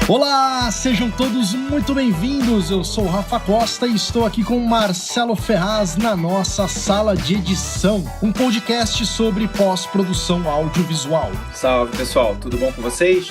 Olá, sejam todos muito bem-vindos. Eu sou o Rafa Costa e estou aqui com o Marcelo Ferraz na nossa sala de edição, um podcast sobre pós-produção audiovisual. Salve, pessoal, tudo bom com vocês?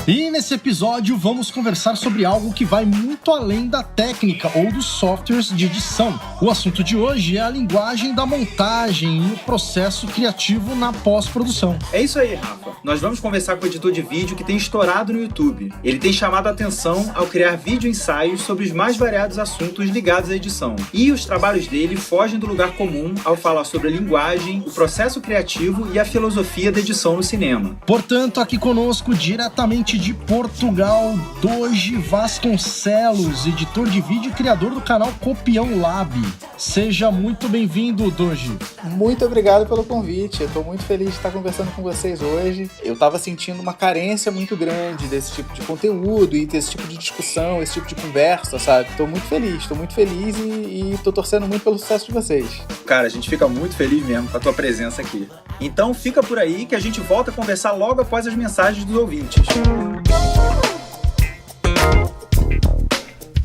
E nesse episódio vamos conversar sobre algo que vai muito além da técnica ou dos softwares de edição. O assunto de hoje é a linguagem da montagem e o processo criativo na pós-produção. É isso aí, Rafa. Nós vamos conversar com o editor de vídeo que tem estourado no YouTube. Ele tem chamado a atenção ao criar vídeo-ensaios sobre os mais variados assuntos ligados à edição. E os trabalhos dele fogem do lugar comum ao falar sobre a linguagem, o processo criativo e a filosofia da edição no cinema. Portanto, aqui conosco, diretamente de Portugal, Doji Vasconcelos, editor de vídeo e criador do canal Copião Lab. Seja muito bem-vindo, Doji. Muito obrigado pelo convite. Eu estou muito feliz de estar conversando com vocês hoje. Eu estava sentindo uma carência muito grande desse tipo de conteúdo e desse tipo de discussão, esse tipo de conversa, sabe? Estou muito feliz e estou torcendo muito pelo sucesso de vocês. Cara, a gente fica muito feliz mesmo com a tua presença aqui. Então fica por aí que a gente volta a conversar logo após as mensagens dos ouvintes.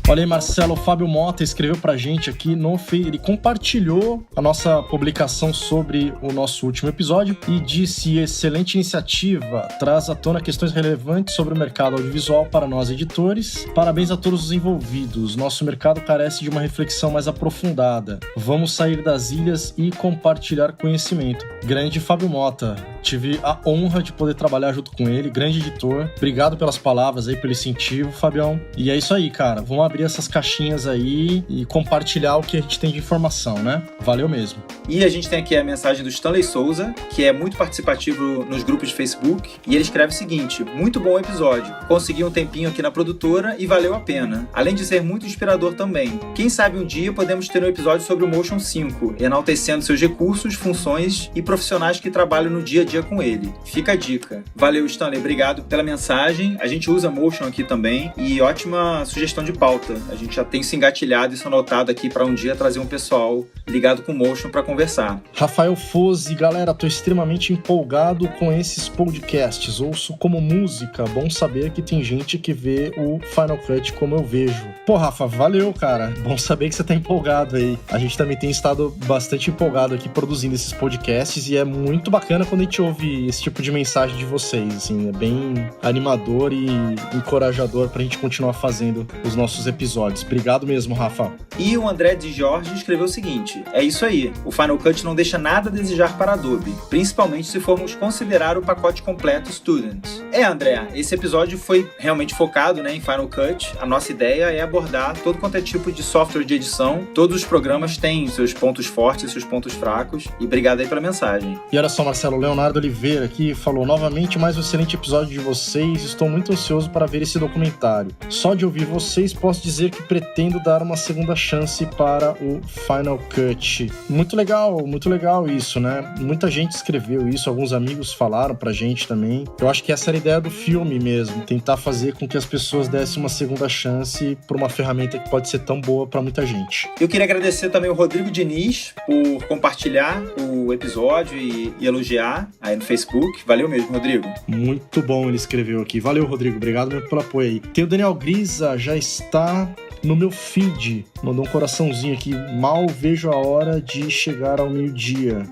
Olha aí, Marcelo, o Fábio Mota escreveu pra gente aqui, ele compartilhou a nossa publicação sobre o nosso último episódio e disse: excelente iniciativa, traz à tona questões relevantes sobre o mercado audiovisual para nós editores. Parabéns a todos os envolvidos, nosso mercado carece de uma reflexão mais aprofundada. Vamos sair das ilhas e compartilhar conhecimento. Grande Fábio Mota, tive a honra de poder trabalhar junto com ele, grande editor. Obrigado pelas palavras aí, pelo incentivo, Fabião. E é isso aí, cara, vamos abrir essas caixinhas aí e compartilhar o que a gente tem de informação, né? Valeu mesmo. E a gente tem aqui a mensagem do Stanley Souza, que é muito participativo nos grupos de Facebook, e ele escreve o seguinte: muito bom episódio, consegui um tempinho aqui na produtora e valeu a pena, além de ser muito inspirador também. Quem sabe um dia podemos ter um episódio sobre o Motion 5, enaltecendo seus recursos, funções e profissionais que trabalham no dia a dia com ele. Fica a dica. Valeu, Stanley, obrigado pela mensagem. A gente usa Motion aqui também e ótima sugestão de pauta. A gente já tem se engatilhado isso anotado aqui para um dia trazer um pessoal ligado com Motion para conversar. Rafael Fozi, galera, tô extremamente empolgado com esses podcasts. Ouço como música, bom saber que tem gente que vê o Final Cut como eu vejo. Pô, Rafa, valeu, cara. Bom saber que você tá empolgado aí. A gente também tem estado bastante empolgado aqui produzindo esses podcasts e é muito bacana quando a gente ouve esse tipo de mensagem de vocês, assim, é bem animador e encorajador pra gente continuar fazendo os nossos episódios. Obrigado mesmo, Rafa. E o André de Jorge escreveu o seguinte: é isso aí, o Final Cut não deixa nada a desejar para a Adobe, principalmente se formos considerar o pacote completo Students. André, esse episódio foi realmente focado, em Final Cut. A nossa ideia é abordar todo quanto é tipo de software de edição. Todos os programas têm seus pontos fortes e seus pontos fracos, e obrigado aí pela mensagem. E olha só, Marcelo, Leonardo Oliveira aqui falou: novamente mais um excelente episódio de vocês, estou muito ansioso para ver esse documentário. Só de ouvir vocês posso dizer que pretendo dar uma segunda chance para o Final Cut. Muito legal isso, né? Muita gente escreveu isso, alguns amigos falaram pra gente também. Eu acho que essa era a ideia do filme mesmo, tentar fazer com que as pessoas dessem uma segunda chance por uma ferramenta que pode ser tão boa pra muita gente. Eu queria agradecer também o Rodrigo Diniz por compartilhar o episódio e elogiar aí no Facebook. Valeu mesmo, Rodrigo. Muito bom, ele escreveu aqui. Valeu, Rodrigo. Obrigado mesmo pelo apoio aí. Tem o Daniel Grisa, já está no meu feed, mandou um coraçãozinho aqui: mal vejo a hora de chegar ao meio-dia.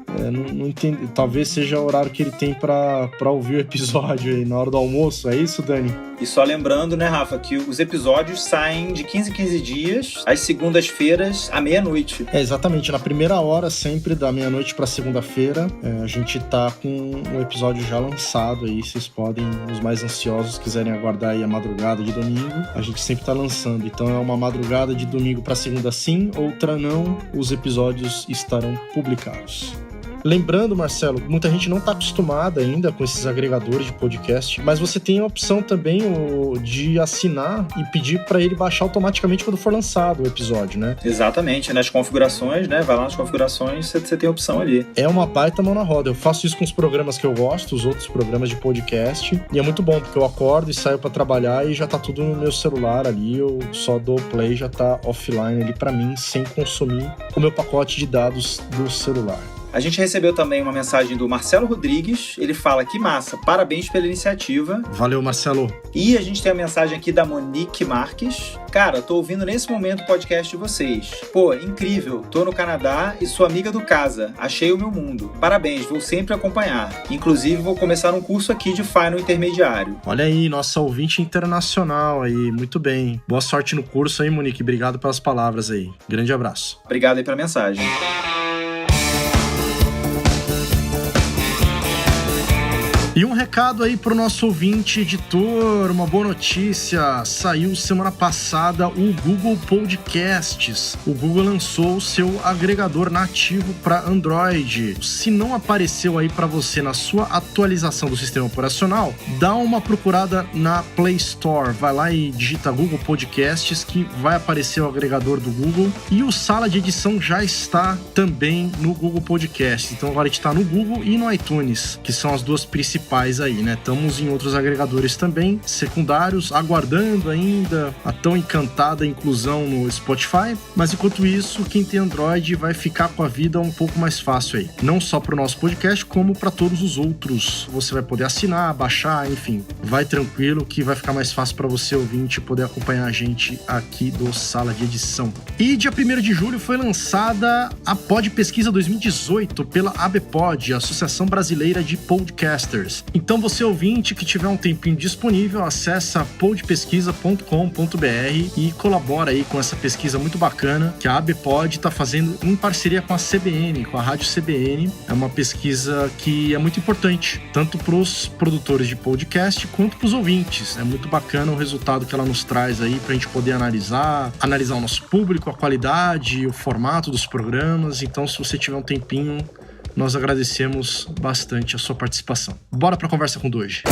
Não entendo, talvez seja o horário que ele tem pra ouvir o episódio aí na hora do almoço, é isso, Dani? E só lembrando, Rafa, que os episódios saem de 15 em 15 dias, às segundas-feiras, à meia-noite. Exatamente, na primeira hora sempre, da meia-noite pra segunda-feira, a gente tá com o episódio já lançado aí, vocês podem, os mais ansiosos, quiserem aguardar aí a madrugada de domingo, a gente sempre tá lançando, então é uma madrugada de domingo pra segunda sim, outra não, os episódios estarão publicados. Lembrando, Marcelo, muita gente não está acostumada ainda com esses agregadores de podcast, mas você tem a opção também de assinar e pedir para ele baixar automaticamente quando for lançado o episódio, né? Exatamente, nas configurações, vai lá nas configurações, você tem a opção ali. É uma baita mão na roda. Eu faço isso com os programas que eu gosto, os outros programas de podcast, e é muito bom, porque eu acordo e saio para trabalhar e já tá tudo no meu celular ali, eu só dou play, já tá offline ali para mim, sem consumir o meu pacote de dados do celular. A gente recebeu também uma mensagem do Marcelo Rodrigues. Ele fala que massa, parabéns pela iniciativa. Valeu, Marcelo. E a gente tem a mensagem aqui da Monique Marques. Cara, tô ouvindo nesse momento o podcast de vocês. Pô, incrível. Tô no Canadá e sou amiga do Casa. Achei o meu mundo. Parabéns, vou sempre acompanhar. Inclusive, vou começar um curso aqui de Final Intermediário. Olha aí, nossa ouvinte internacional aí. Muito bem. Boa sorte no curso aí, Monique. Obrigado pelas palavras aí. Grande abraço. Obrigado aí pela mensagem. E um recado aí pro nosso ouvinte editor, uma boa notícia, saiu semana passada o Google Podcasts. O Google lançou o seu agregador nativo para Android. Se não apareceu aí para você na sua atualização do sistema operacional, dá uma procurada na Play Store, vai lá e digita Google Podcasts que vai aparecer o agregador do Google e o Sala de Edição já está também no Google Podcasts. Então agora a gente está no Google e no iTunes, que são as duas principais aí, né? Estamos em outros agregadores também, secundários, aguardando ainda a tão encantada inclusão no Spotify, mas enquanto isso, quem tem Android vai ficar com a vida um pouco mais fácil aí. Não só para o nosso podcast, como para todos os outros. Você vai poder assinar, baixar, enfim. Vai tranquilo que vai ficar mais fácil para você, ouvinte, poder acompanhar a gente aqui do Sala de Edição. E dia 1º de julho foi lançada a Pod Pesquisa 2018 pela ABPOD, Associação Brasileira de Podcasters. Então você ouvinte que tiver um tempinho disponível, acessa podpesquisa.com.br e colabora aí com essa pesquisa muito bacana que a ABPOD está fazendo em parceria com a CBN, com a Rádio CBN. É uma pesquisa que é muito importante, tanto para os produtores de podcast quanto para os ouvintes. É muito bacana o resultado que ela nos traz aí para a gente poder analisar o nosso público, a qualidade, o formato dos programas. Então, se você tiver um tempinho, nós agradecemos bastante a sua participação. Bora para a conversa com o Doge.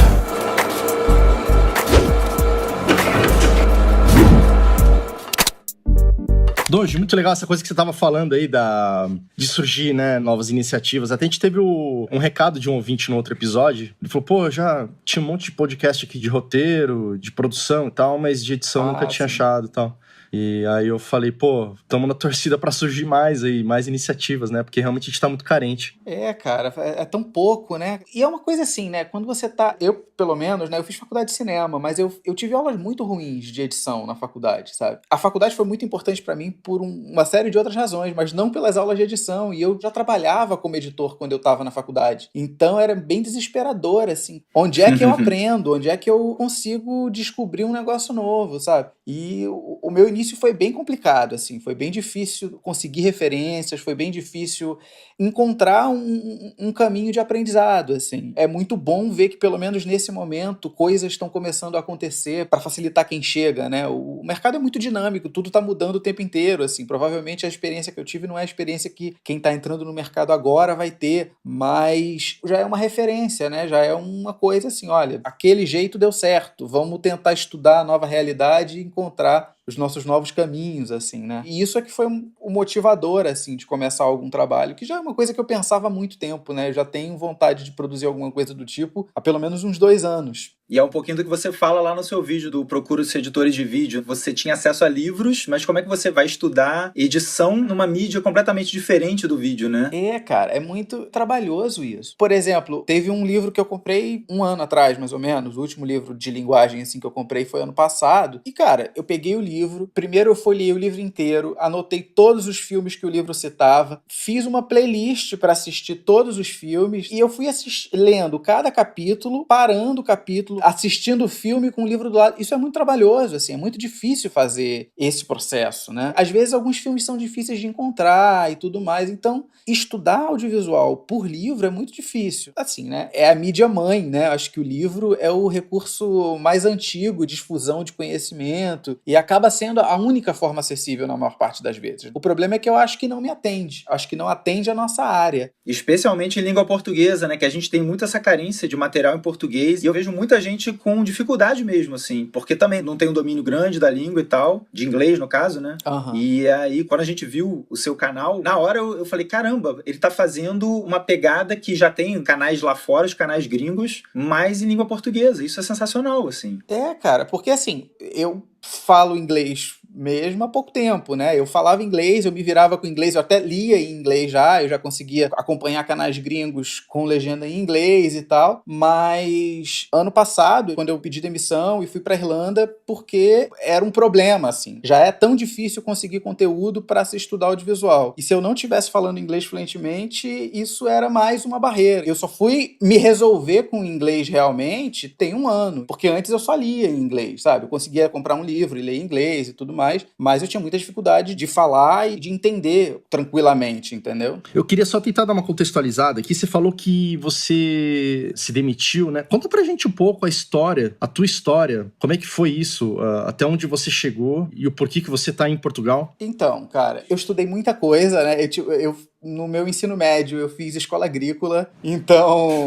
Doge, muito legal essa coisa que você estava falando aí de surgir, né, novas iniciativas. Até a gente teve um recado de um ouvinte no outro episódio. Ele falou, pô, já tinha um monte de podcast aqui de roteiro, de produção e tal, mas de edição nunca tinha achado e tal. E aí eu falei, pô, estamos na torcida para surgir mais aí, mais iniciativas, né? Porque realmente a gente tá muito carente. É, cara, é tão pouco, né? E é uma coisa assim, né? Quando você tá... Eu, pelo menos, né? Eu fiz faculdade de cinema, mas eu tive aulas muito ruins de edição na faculdade, sabe? A faculdade foi muito importante para mim por uma série de outras razões, mas não pelas aulas de edição. E eu já trabalhava como editor quando eu tava na faculdade. Então era bem desesperador, assim. Onde é que eu aprendo? Onde é que eu consigo descobrir um negócio novo, sabe? E o meu início foi bem complicado, assim, foi bem difícil conseguir referências, foi bem difícil encontrar um caminho de aprendizado, assim. É muito bom ver que, pelo menos nesse momento, coisas estão começando a acontecer para facilitar quem chega, né? O mercado é muito dinâmico, tudo está mudando o tempo inteiro, assim. Provavelmente a experiência que eu tive não é a experiência que quem está entrando no mercado agora vai ter, mas já é uma referência, né? Já é uma coisa assim, olha, aquele jeito deu certo, vamos tentar estudar a nova realidade e encontrar os nossos novos caminhos, assim, né? E isso é que foi o motivador, assim, de começar algum trabalho, que já é uma coisa que eu pensava há muito tempo, né? Eu já tenho vontade de produzir alguma coisa do tipo há pelo menos uns 2 anos. E é um pouquinho do que você fala lá no seu vídeo do Procura os Editores de Vídeo. Você tinha acesso a livros, mas como é que você vai estudar edição numa mídia completamente diferente do vídeo, né? É, cara, é muito trabalhoso isso. Por exemplo, teve um livro que eu comprei 1 ano atrás, mais ou menos. O último livro de linguagem, assim, que eu comprei foi ano passado. E, cara, eu peguei o livro, primeiro eu folheei o livro inteiro, anotei todos os filmes que o livro citava, fiz uma playlist para assistir todos os filmes, e eu fui lendo cada capítulo, parando o capítulo, assistindo o filme com o livro do lado. Isso é muito trabalhoso, assim, é muito difícil fazer esse processo, né? Às vezes alguns filmes são difíceis de encontrar e tudo mais, então estudar audiovisual por livro é muito difícil. Assim, né? É a mídia mãe, né? Acho que o livro é o recurso mais antigo de difusão de conhecimento e acaba sendo a única forma acessível na maior parte das vezes. O problema é que eu acho que não me atende. Acho que não atende a nossa área. Especialmente em língua portuguesa, né? Que a gente tem muito essa carência de material em português e eu vejo muita gente com dificuldade mesmo, assim, porque também não tem um domínio grande da língua e tal, de inglês no caso, né? Uhum. E aí, quando a gente viu o seu canal, na hora eu falei, caramba, ele tá fazendo uma pegada que já tem canais lá fora, os canais gringos, mas em língua portuguesa. Isso é sensacional, assim. É, cara, porque assim, eu falo inglês mesmo há pouco tempo, né? Eu falava inglês, eu me virava com inglês, eu até lia em inglês já, eu já conseguia acompanhar canais gringos com legenda em inglês e tal, mas ano passado, quando eu pedi demissão e fui pra Irlanda, porque era um problema, assim. Já é tão difícil conseguir conteúdo para se estudar audiovisual. E se eu não estivesse falando inglês fluentemente, isso era mais uma barreira. Eu só fui me resolver com inglês realmente tem um ano, porque antes eu só lia em inglês, sabe? Eu conseguia comprar um livro e ler em inglês e tudo mais, mas eu tinha muita dificuldade de falar e de entender tranquilamente, entendeu? Eu queria só tentar dar uma contextualizada aqui. Você falou que você se demitiu, né? Conta pra gente um pouco a tua história. Como é que foi isso? Até onde você chegou e o porquê que você tá em Portugal? Então, cara, eu estudei muita coisa, né? No meu ensino médio, eu fiz escola agrícola, então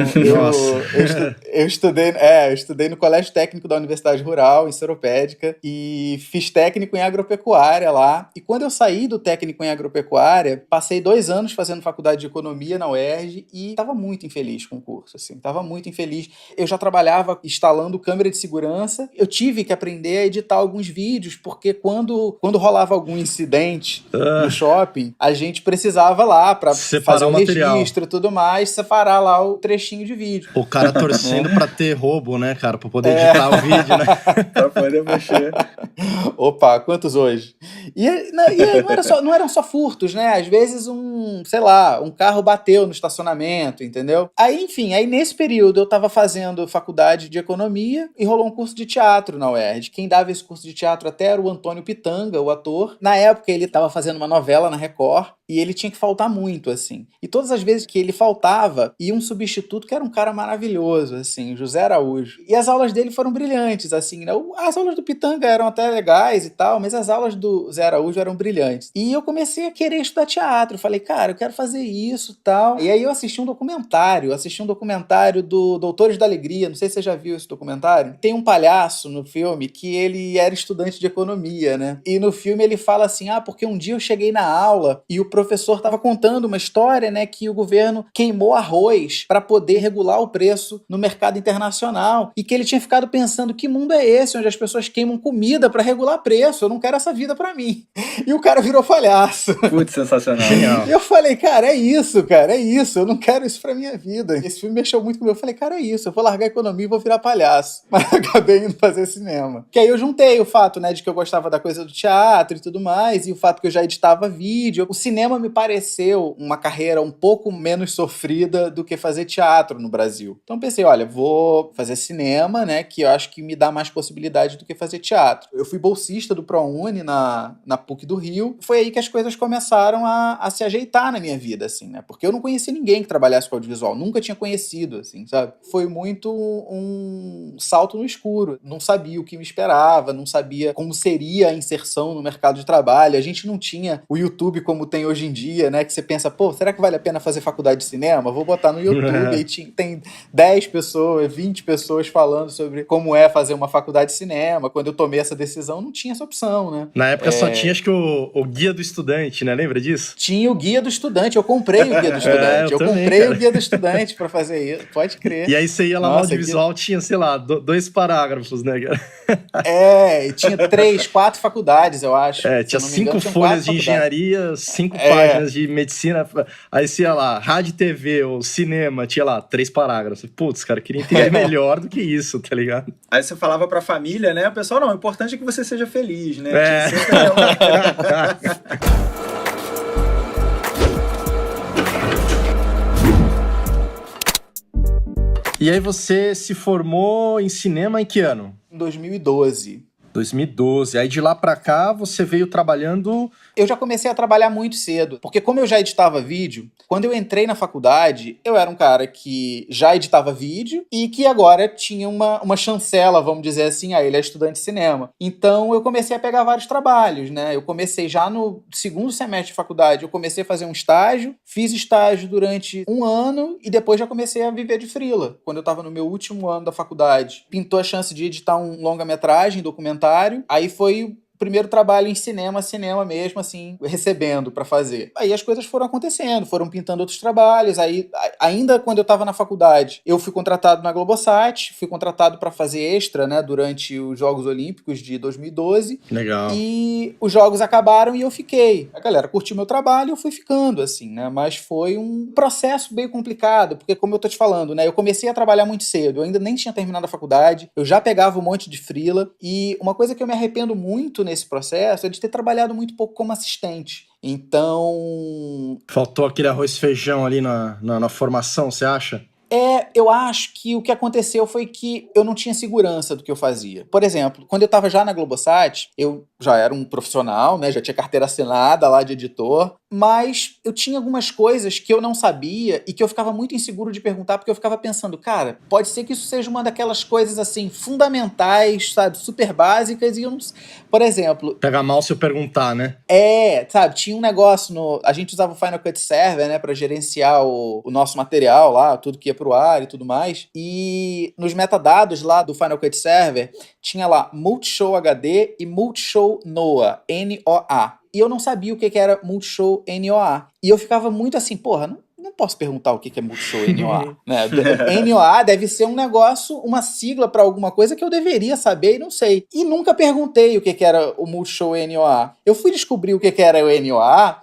eu estudei no Colégio Técnico da Universidade Rural, em Seropédica, e fiz técnico em agropecuária lá. E quando eu saí do técnico em agropecuária, passei 2 anos fazendo faculdade de economia na UERJ e estava muito infeliz com o curso, assim, estava muito infeliz. Eu já trabalhava instalando câmera de segurança, eu tive que aprender a editar alguns vídeos, porque quando rolava algum incidente no shopping, a gente precisava lá para fazer o registro e tudo mais, separar lá o trechinho de vídeo. O cara torcendo pra ter roubo, né, cara? Pra poder editar o vídeo, né? Pra poder mexer. Opa, quantos hoje? E não eram só furtos, né? Às vezes um carro bateu no estacionamento, entendeu? Aí, enfim, nesse período eu tava fazendo faculdade de economia e rolou um curso de teatro na UERJ. Quem dava esse curso de teatro até era o Antônio Pitanga, o ator. Na época ele tava fazendo uma novela na Record e ele tinha que faltar muito, assim. E todas as vezes que ele faltava, ia um substituto que era um cara maravilhoso, assim, José Araújo. E as aulas dele foram brilhantes, assim, né? As aulas do Pitanga eram até legais e tal, mas as aulas do Zé Araújo eram brilhantes. E eu comecei a querer estudar teatro. Falei, cara, eu quero fazer isso e tal. E aí eu assisti um documentário do Doutores da Alegria, não sei se você já viu esse documentário. Tem um palhaço no filme que ele era estudante de economia, né? E no filme ele fala assim, porque um dia eu cheguei na aula e o professor estava contando uma história, né, que o governo queimou arroz para poder regular o preço no mercado internacional e que ele tinha ficado pensando, que mundo é esse onde as pessoas queimam comida para regular preço? Eu não quero essa vida para mim. E o cara virou palhaço. Putz, sensacional. E eu falei, cara, é isso, eu não quero isso pra minha vida. Esse filme mexeu muito comigo. Eu falei, cara, é isso, eu vou largar a economia e vou virar palhaço. Mas acabei indo fazer cinema. Que aí eu juntei o fato, né, de que eu gostava da coisa do teatro e tudo mais, e o fato que eu já editava vídeo. O cinema me pareceu uma carreira um pouco menos sofrida do que fazer teatro no Brasil. Então pensei, olha, vou fazer cinema, né, que eu acho que me dá mais possibilidade do que fazer teatro. Eu fui bolsista do ProUni na PUC do Rio. Foi aí que as coisas começaram a se ajeitar na minha vida, assim, né, porque eu não conhecia ninguém que trabalhasse com audiovisual, nunca tinha conhecido, assim, sabe? Foi muito um salto no escuro. Não sabia o que me esperava, não sabia como seria a inserção no mercado de trabalho. A gente não tinha o YouTube como tem hoje em dia, né, que você pensa, será que vale a pena fazer faculdade de cinema? Vou botar no YouTube, aí tem 10 pessoas, 20 pessoas falando sobre como é fazer uma faculdade de cinema. Quando eu tomei essa decisão, não tinha essa opção, né? Na época só tinha, acho que o Guia do Estudante, né? Lembra disso? Tinha o Guia do Estudante, eu comprei o Guia do Estudante. Comprei o Guia do Estudante pra fazer isso, pode crer. E aí você ia lá no audiovisual, tinha, sei lá, 2 parágrafos, né, cara? E tinha 3, 4 faculdades, eu acho. Tinha 5 folhas de engenharia, 5 páginas de medicina. Aí você ia lá, rádio, TV ou cinema, tinha lá 3 parágrafos. Putz, cara, queria entender melhor do que isso, tá ligado? Aí você falava pra família, né? O pessoal, não, o importante é que você seja feliz, né? E aí você se formou em cinema em que ano? Em 2012. 2012. Aí de lá pra cá você veio trabalhando... Eu já comecei a trabalhar muito cedo, porque como eu já editava vídeo, quando eu entrei na faculdade, eu era um cara que já editava vídeo e que agora tinha uma chancela, vamos dizer assim, ele é estudante de cinema. Então eu comecei a pegar vários trabalhos, né? Eu comecei já no 2º semestre de faculdade, eu comecei a fazer um estágio, fiz estágio durante 1 ano e depois já comecei a viver de freela. Quando eu tava no meu último ano da faculdade, pintou a chance de editar um longa-metragem, documentário, aí foi primeiro trabalho em cinema mesmo, assim, recebendo pra fazer. Aí as coisas foram acontecendo, foram pintando outros trabalhos, aí ainda quando eu tava na faculdade, eu fui contratado na Globosat, fui contratado pra fazer extra, né, durante os Jogos Olímpicos de 2012. Legal. E os jogos acabaram e eu fiquei. A galera curtiu meu trabalho e eu fui ficando, assim, né, mas foi um processo bem complicado, porque como eu tô te falando, né, eu comecei a trabalhar muito cedo, eu ainda nem tinha terminado a faculdade, eu já pegava um monte de freela, e uma coisa que eu me arrependo muito nesse processo é de ter trabalhado muito pouco como assistente. Então... Faltou aquele arroz e feijão ali na formação, você acha? Eu acho que o que aconteceu foi que eu não tinha segurança do que eu fazia. Por exemplo, quando eu estava já na Globosat, eu já era um profissional, né? Já tinha carteira assinada lá de editor, mas eu tinha algumas coisas que eu não sabia e que eu ficava muito inseguro de perguntar, porque eu ficava pensando, cara, pode ser que isso seja uma daquelas coisas, assim, fundamentais, sabe? Super básicas e eu não... Por exemplo... Pega mal se eu perguntar, né? Sabe? Tinha um negócio no... A gente usava o Final Cut Server, né? Pra gerenciar o nosso material lá, tudo que ia pro ar e tudo mais. E nos metadados lá do Final Cut Server, tinha lá Multishow HD e Multishow NOA, N-O-A. E eu não sabia o que era Multishow NOA. E eu ficava muito assim, porra, não posso perguntar o que é Multishow NOA. Né? NOA deve ser um negócio, uma sigla para alguma coisa que eu deveria saber e não sei. E nunca perguntei o que era o Multishow NOA. Eu fui descobrir o que era o NOA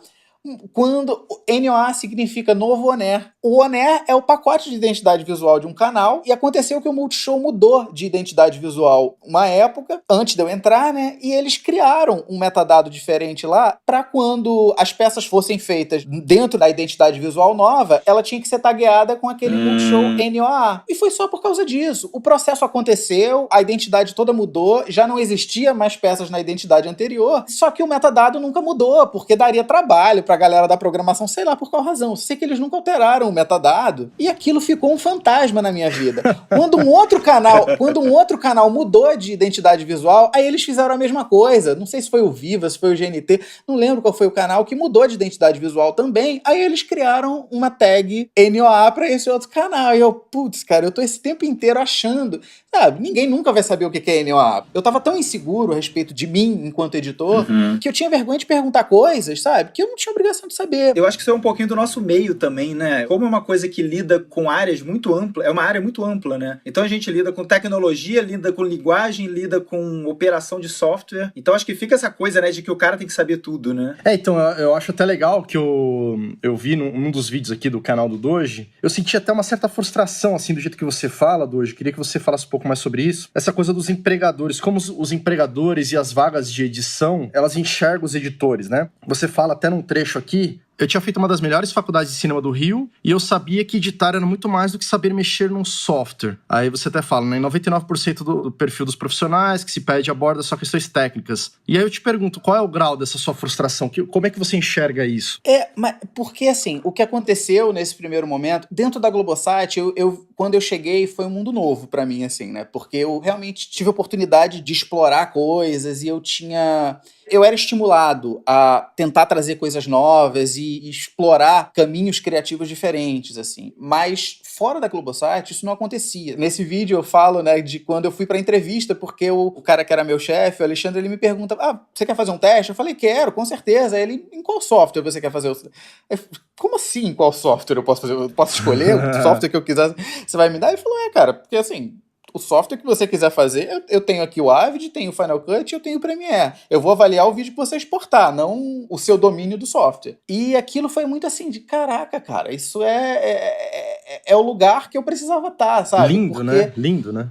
quando NOA significa novo ONER. O ONER é o pacote de identidade visual de um canal, e aconteceu que o Multishow mudou de identidade visual uma época, antes de eu entrar, né? E eles criaram um metadado diferente lá, para quando as peças fossem feitas dentro da identidade visual nova, ela tinha que ser tagueada com aquele Multishow NOA. E foi só por causa disso. O processo aconteceu, a identidade toda mudou, já não existia mais peças na identidade anterior, só que o metadado nunca mudou, porque daria trabalho pra galera da programação, sei lá por qual razão. Sei que eles nunca alteraram o metadado e aquilo ficou um fantasma na minha vida. Quando um outro canal mudou de identidade visual, aí eles fizeram a mesma coisa. Não sei se foi o Viva, se foi o GNT, não lembro qual foi o canal que mudou de identidade visual também. Aí eles criaram uma tag NOA pra esse outro canal. E eu, putz, cara, eu tô esse tempo inteiro achando, sabe, ninguém nunca vai saber o que é NOA. Eu tava tão inseguro a respeito de mim enquanto editor, que eu tinha vergonha de perguntar coisas, sabe, que eu não tinha obrigação de saber. Eu acho que isso é um pouquinho do nosso meio também, né? Como é uma coisa que lida com áreas muito amplas, é uma área muito ampla, né? Então a gente lida com tecnologia, lida com linguagem, lida com operação de software. Então acho que fica essa coisa, né, de que o cara tem que saber tudo, né? Então eu acho até legal que eu vi num dos vídeos aqui do canal do Doge, eu senti até uma certa frustração, assim, do jeito que você fala, Doge. Queria que você falasse um pouco mais sobre isso. Essa coisa dos empregadores, como os empregadores e as vagas de edição, elas enxergam os editores, né? Você fala até num trecho aqui. Eu tinha feito uma das melhores faculdades de cinema do Rio e eu sabia que editar era muito mais do que saber mexer num software. Aí você até fala, né? 99% do perfil dos profissionais que se pede aborda só questões técnicas. E aí eu te pergunto, qual é o grau dessa sua frustração? Como é que você enxerga isso? Mas porque assim, o que aconteceu nesse primeiro momento, dentro da Globosat, quando eu cheguei foi um mundo novo pra mim, assim, né? Porque eu realmente tive a oportunidade de explorar coisas e eu era estimulado a tentar trazer coisas novas e explorar caminhos criativos diferentes, assim. Mas fora da Globosat, isso não acontecia. Nesse vídeo eu falo, né, de quando eu fui pra entrevista, porque o cara que era meu chefe, o Alexandre, ele me pergunta, você quer fazer um teste? Eu falei, quero, com certeza. Aí ele, em qual software você quer fazer? Como assim, em qual software eu posso fazer? Eu posso escolher o software que eu quiser? Você vai me dar? Ele falou, cara, porque assim... O software que você quiser fazer, eu tenho aqui o Avid, tenho o Final Cut, eu tenho o Premiere. Eu vou avaliar o vídeo que você exportar, não o seu domínio do software. E aquilo foi muito assim, de caraca, cara, isso é o lugar que eu precisava estar, sabe? Lindo, né? Lindo, né?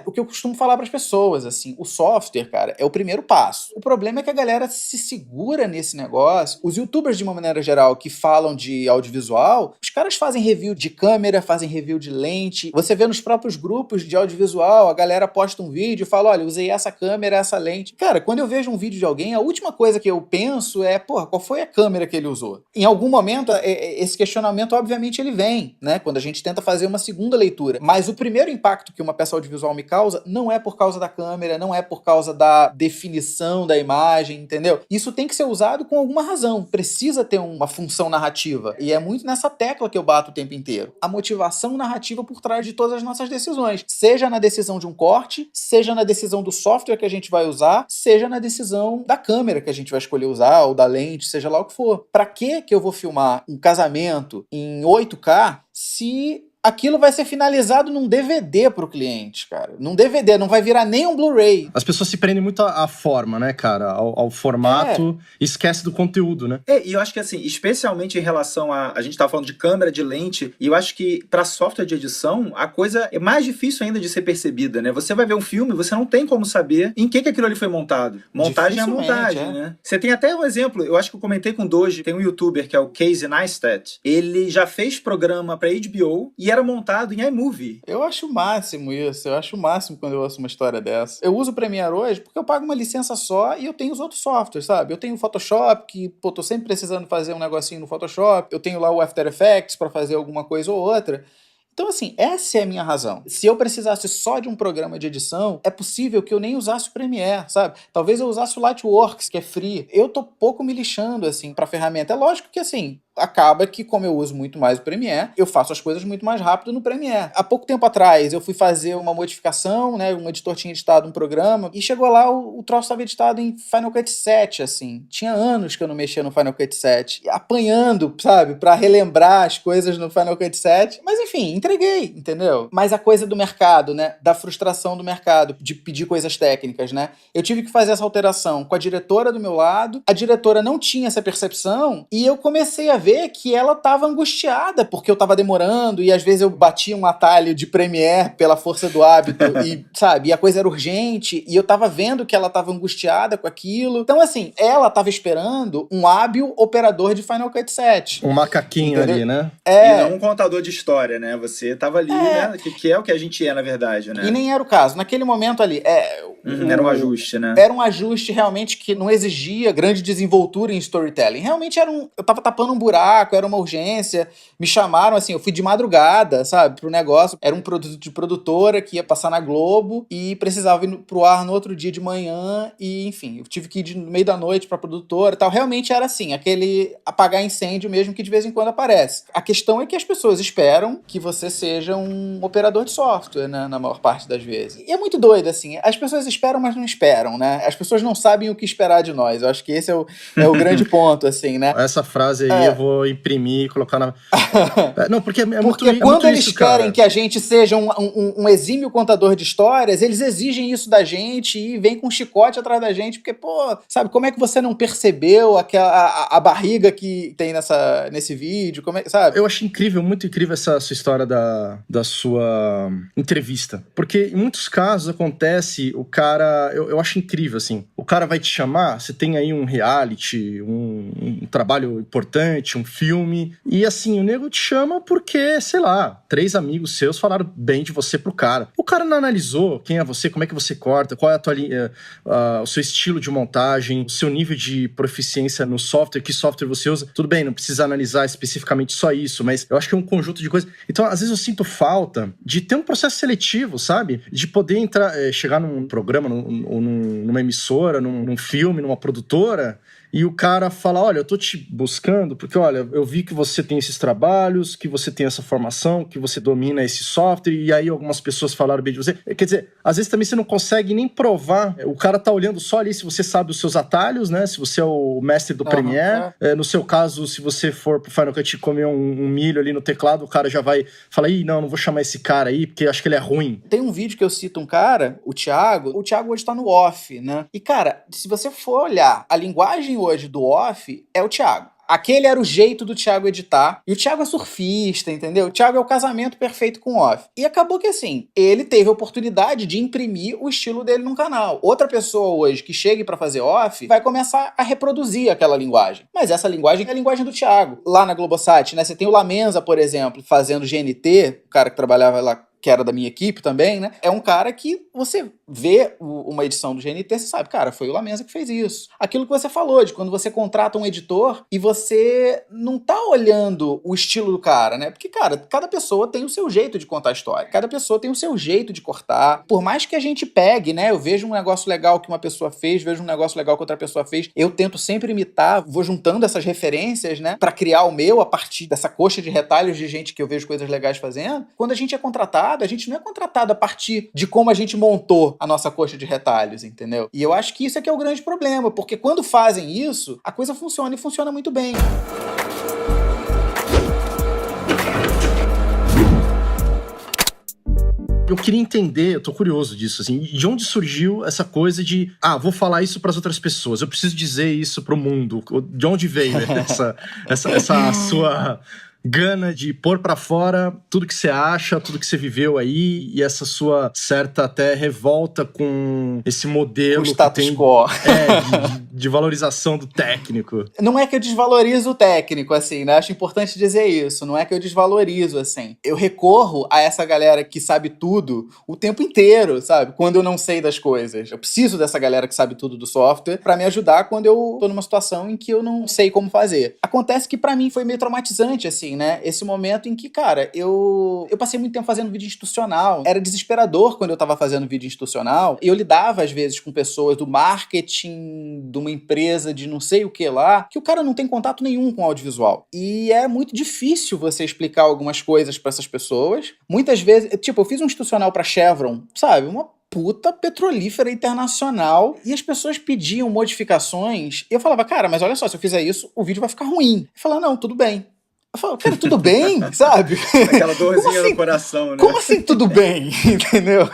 Porque eu costumo falar para as pessoas, assim, o software, cara, é o primeiro passo. O problema é que a galera se segura nesse negócio. Os youtubers, de uma maneira geral, que falam de audiovisual, os caras fazem review de câmera, fazem review de lente. Você vê nos próprios grupos de audiovisual, a galera posta um vídeo e fala, olha, usei essa câmera, essa lente. Cara, quando eu vejo um vídeo de alguém, a última coisa que eu penso é, porra, qual foi a câmera que ele usou? Em algum momento, esse questionamento, obviamente, ele vem, né? Quando a gente tenta fazer uma segunda leitura. Mas o primeiro impacto que uma peça audiovisual visual me causa, não é por causa da câmera, não é por causa da definição da imagem, entendeu? Isso tem que ser usado com alguma razão, precisa ter uma função narrativa, e é muito nessa tecla que eu bato o tempo inteiro. A motivação narrativa por trás de todas as nossas decisões, seja na decisão de um corte, seja na decisão do software que a gente vai usar, seja na decisão da câmera que a gente vai escolher usar, ou da lente, seja lá o que for. Pra que eu vou filmar um casamento em 8K se aquilo vai ser finalizado num DVD pro cliente, cara? Num DVD, não vai virar nem um Blu-ray. As pessoas se prendem muito à forma, né, cara? Ao formato, esquece do conteúdo, né? E eu acho que, assim, especialmente em relação a gente tá falando de câmera, de lente, e eu acho que pra software de edição, a coisa é mais difícil ainda de ser percebida, né? Você vai ver um filme, você não tem como saber em que aquilo ali foi montado. Montagem é montagem, né? Você tem até um exemplo, eu acho que eu comentei com o Doji, tem um youtuber que é o Casey Neistat, ele já fez programa pra HBO e era montado em iMovie. Eu acho o máximo isso, eu acho o máximo quando eu ouço uma história dessa. Eu uso o Premiere hoje porque eu pago uma licença só e eu tenho os outros softwares, sabe? Eu tenho o Photoshop, que, pô, tô sempre precisando fazer um negocinho no Photoshop, eu tenho lá o After Effects pra fazer alguma coisa ou outra. Então, assim, essa é a minha razão. Se eu precisasse só de um programa de edição, é possível que eu nem usasse o Premiere, sabe? Talvez eu usasse o Lightworks, que é free. Eu tô pouco me lixando, assim, pra ferramenta. É lógico que, assim, acaba que, como eu uso muito mais o Premiere, eu faço as coisas muito mais rápido no Premiere. Há pouco tempo atrás, eu fui fazer uma modificação, né? Um editor tinha editado um programa e chegou lá, o troço estava editado em Final Cut 7, assim. Tinha anos que eu não mexia no Final Cut 7. Apanhando, sabe? Pra relembrar as coisas no Final Cut 7. Mas, enfim, entreguei, entendeu? Mas a coisa do mercado, né? Da frustração do mercado, de pedir coisas técnicas, né? Eu tive que fazer essa alteração com a diretora do meu lado. A diretora não tinha essa percepção e eu comecei a ver que ela tava angustiada porque eu tava demorando e às vezes eu batia um atalho de Premiere pela força do hábito e, sabe, e a coisa era urgente e eu tava vendo que ela tava angustiada com aquilo. Então, assim, ela tava esperando um hábil operador de Final Cut 7. Um macaquinho, entendeu? Ali, né? E não um contador de história, né? Você tava ali, né? Que é o que a gente é, na verdade, né? E nem era o caso. Naquele momento ali, era um ajuste, né? Era um ajuste realmente que não exigia grande desenvoltura em storytelling. Realmente eu tava tapando um buraco, era uma urgência. Me chamaram, assim, eu fui de madrugada, sabe, pro negócio. Era um produto de produtora que ia passar na Globo e precisava ir pro ar no outro dia de manhã e, enfim, eu tive que ir no meio da noite pra produtora e tal. Realmente era assim, aquele apagar incêndio mesmo que de vez em quando aparece. A questão é que as pessoas esperam que você seja um operador de software, né, na maior parte das vezes. E é muito doido, assim, as pessoas esperam, mas não esperam, né? As pessoas não sabem o que esperar de nós. Eu acho que esse é o grande ponto, assim, né? Essa frase aí eu vou imprimir e colocar na... Não, porque porque quando eles querem que a gente seja um exímio contador de histórias, eles exigem isso da gente e vem com um chicote atrás da gente, porque, pô, sabe, como é que você não percebeu a barriga que tem nesse vídeo, como é, sabe? Eu acho incrível, muito incrível essa sua história da sua entrevista, porque em muitos casos acontece, o cara, eu acho incrível, assim, o cara vai te chamar, você tem aí um reality, um trabalho importante, um filme, e assim, o nego te chama porque, sei lá, 3 amigos seus falaram bem de você pro cara. O cara não analisou quem é você, como é que você corta, qual é o seu estilo de montagem, o seu nível de proficiência no software, que software você usa. Tudo bem, não precisa analisar especificamente só isso, mas eu acho que é um conjunto de coisas. Então, às vezes eu sinto falta de ter um processo seletivo, sabe? De poder entrar, chegar num programa, numa emissora, num filme, numa produtora, e o cara fala, olha, eu tô te buscando porque, olha, eu vi que você tem esses trabalhos, que você tem essa formação, que você domina esse software, e aí algumas pessoas falaram bem de você. Quer dizer, às vezes também você não consegue nem provar. O cara tá olhando só ali se você sabe os seus atalhos, né? Se você é o mestre do Premiere. No seu caso, se você for pro Final Cut comer um milho ali no teclado, o cara já vai falar, não vou chamar esse cara aí, porque eu acho que ele é ruim. Tem um vídeo que eu cito um cara, o Thiago hoje tá no off, né? E, cara, se você for olhar a linguagem hoje do off, é o Thiago. Aquele era o jeito do Thiago editar. E o Thiago é surfista, entendeu? O Thiago é o casamento perfeito com o off. E acabou que, assim, ele teve a oportunidade de imprimir o estilo dele no canal. Outra pessoa hoje que chegue pra fazer off vai começar a reproduzir aquela linguagem. Mas essa linguagem é a linguagem do Thiago. Lá na Globosat, né? Você tem o Lamenza, por exemplo, fazendo GNT, o cara que trabalhava lá que era da minha equipe também, né? É um cara que você vê uma edição do GNT, você sabe, cara, foi o Lamenza que fez isso. Aquilo que você falou, de quando você contrata um editor e você não tá olhando o estilo do cara, né? Porque, cara, cada pessoa tem o seu jeito de contar a história. Cada pessoa tem o seu jeito de cortar. Por mais que a gente pegue, né? Eu vejo um negócio legal que uma pessoa fez, vejo um negócio legal que outra pessoa fez, eu tento sempre imitar, vou juntando essas referências, né? Pra criar o meu a partir dessa coxa de retalhos de gente que eu vejo coisas legais fazendo. Quando a gente é contratado, a gente não é contratado a partir de como a gente montou a nossa coxa de retalhos, entendeu? E eu acho que isso é que é o grande problema, porque quando fazem isso, a coisa funciona e funciona muito bem. Eu queria entender, eu tô curioso disso, assim, de onde surgiu essa coisa de, vou falar isso pras outras pessoas, eu preciso dizer isso pro mundo. De onde veio essa sua gana de pôr pra fora tudo que você acha, tudo que você viveu aí, e essa sua certa até revolta com esse modelo o status quo. De valorização do técnico. Não é que eu desvalorizo o técnico, assim, né? Acho importante dizer isso. Não é que eu desvalorizo, assim. Eu recorro a essa galera que sabe tudo o tempo inteiro, sabe? Quando eu não sei das coisas. Eu preciso dessa galera que sabe tudo do software pra me ajudar quando eu tô numa situação em que eu não sei como fazer. Acontece que pra mim foi meio traumatizante, assim, né? Esse momento em que, cara, eu passei muito tempo fazendo vídeo institucional. Era desesperador quando eu tava fazendo vídeo institucional. Eu lidava, às vezes, com pessoas do marketing, de uma empresa de não sei o que lá, que o cara não tem contato nenhum com audiovisual. E é muito difícil você explicar algumas coisas pra essas pessoas. Muitas vezes, tipo, eu fiz um institucional pra Chevron, sabe? Uma puta petrolífera internacional, e as pessoas pediam modificações, e eu falava, cara, mas olha só, se eu fizer isso, o vídeo vai ficar ruim. Eu falava, não, tudo bem. Eu falo, cara, tudo bem, sabe? Aquela dorzinha assim, no coração, né? Como assim tudo bem? Entendeu?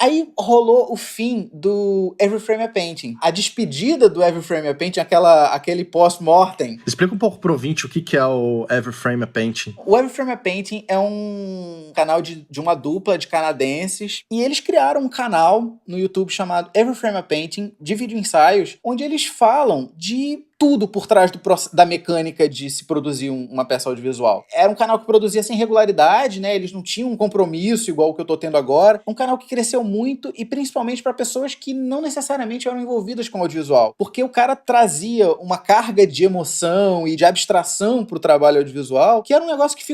Aí rolou o fim do Every Frame a Painting. A despedida do Every Frame a Painting, aquele post-mortem. Explica um pouco pro ouvinte o que é o Every Frame a Painting. O Every Frame a Painting é um canal de uma dupla de canadenses, e eles criaram um canal no YouTube chamado Every Frame a Painting, de vídeo ensaios, onde eles falam de tudo por trás da mecânica de se produzir uma peça audiovisual. Era um canal que produzia sem regularidade, né? Eles não tinham um compromisso igual o que eu tô tendo agora. Um canal que cresceu muito, e principalmente para pessoas que não necessariamente eram envolvidas com audiovisual. Porque o cara trazia uma carga de emoção e de abstração pro trabalho audiovisual, que era um negócio que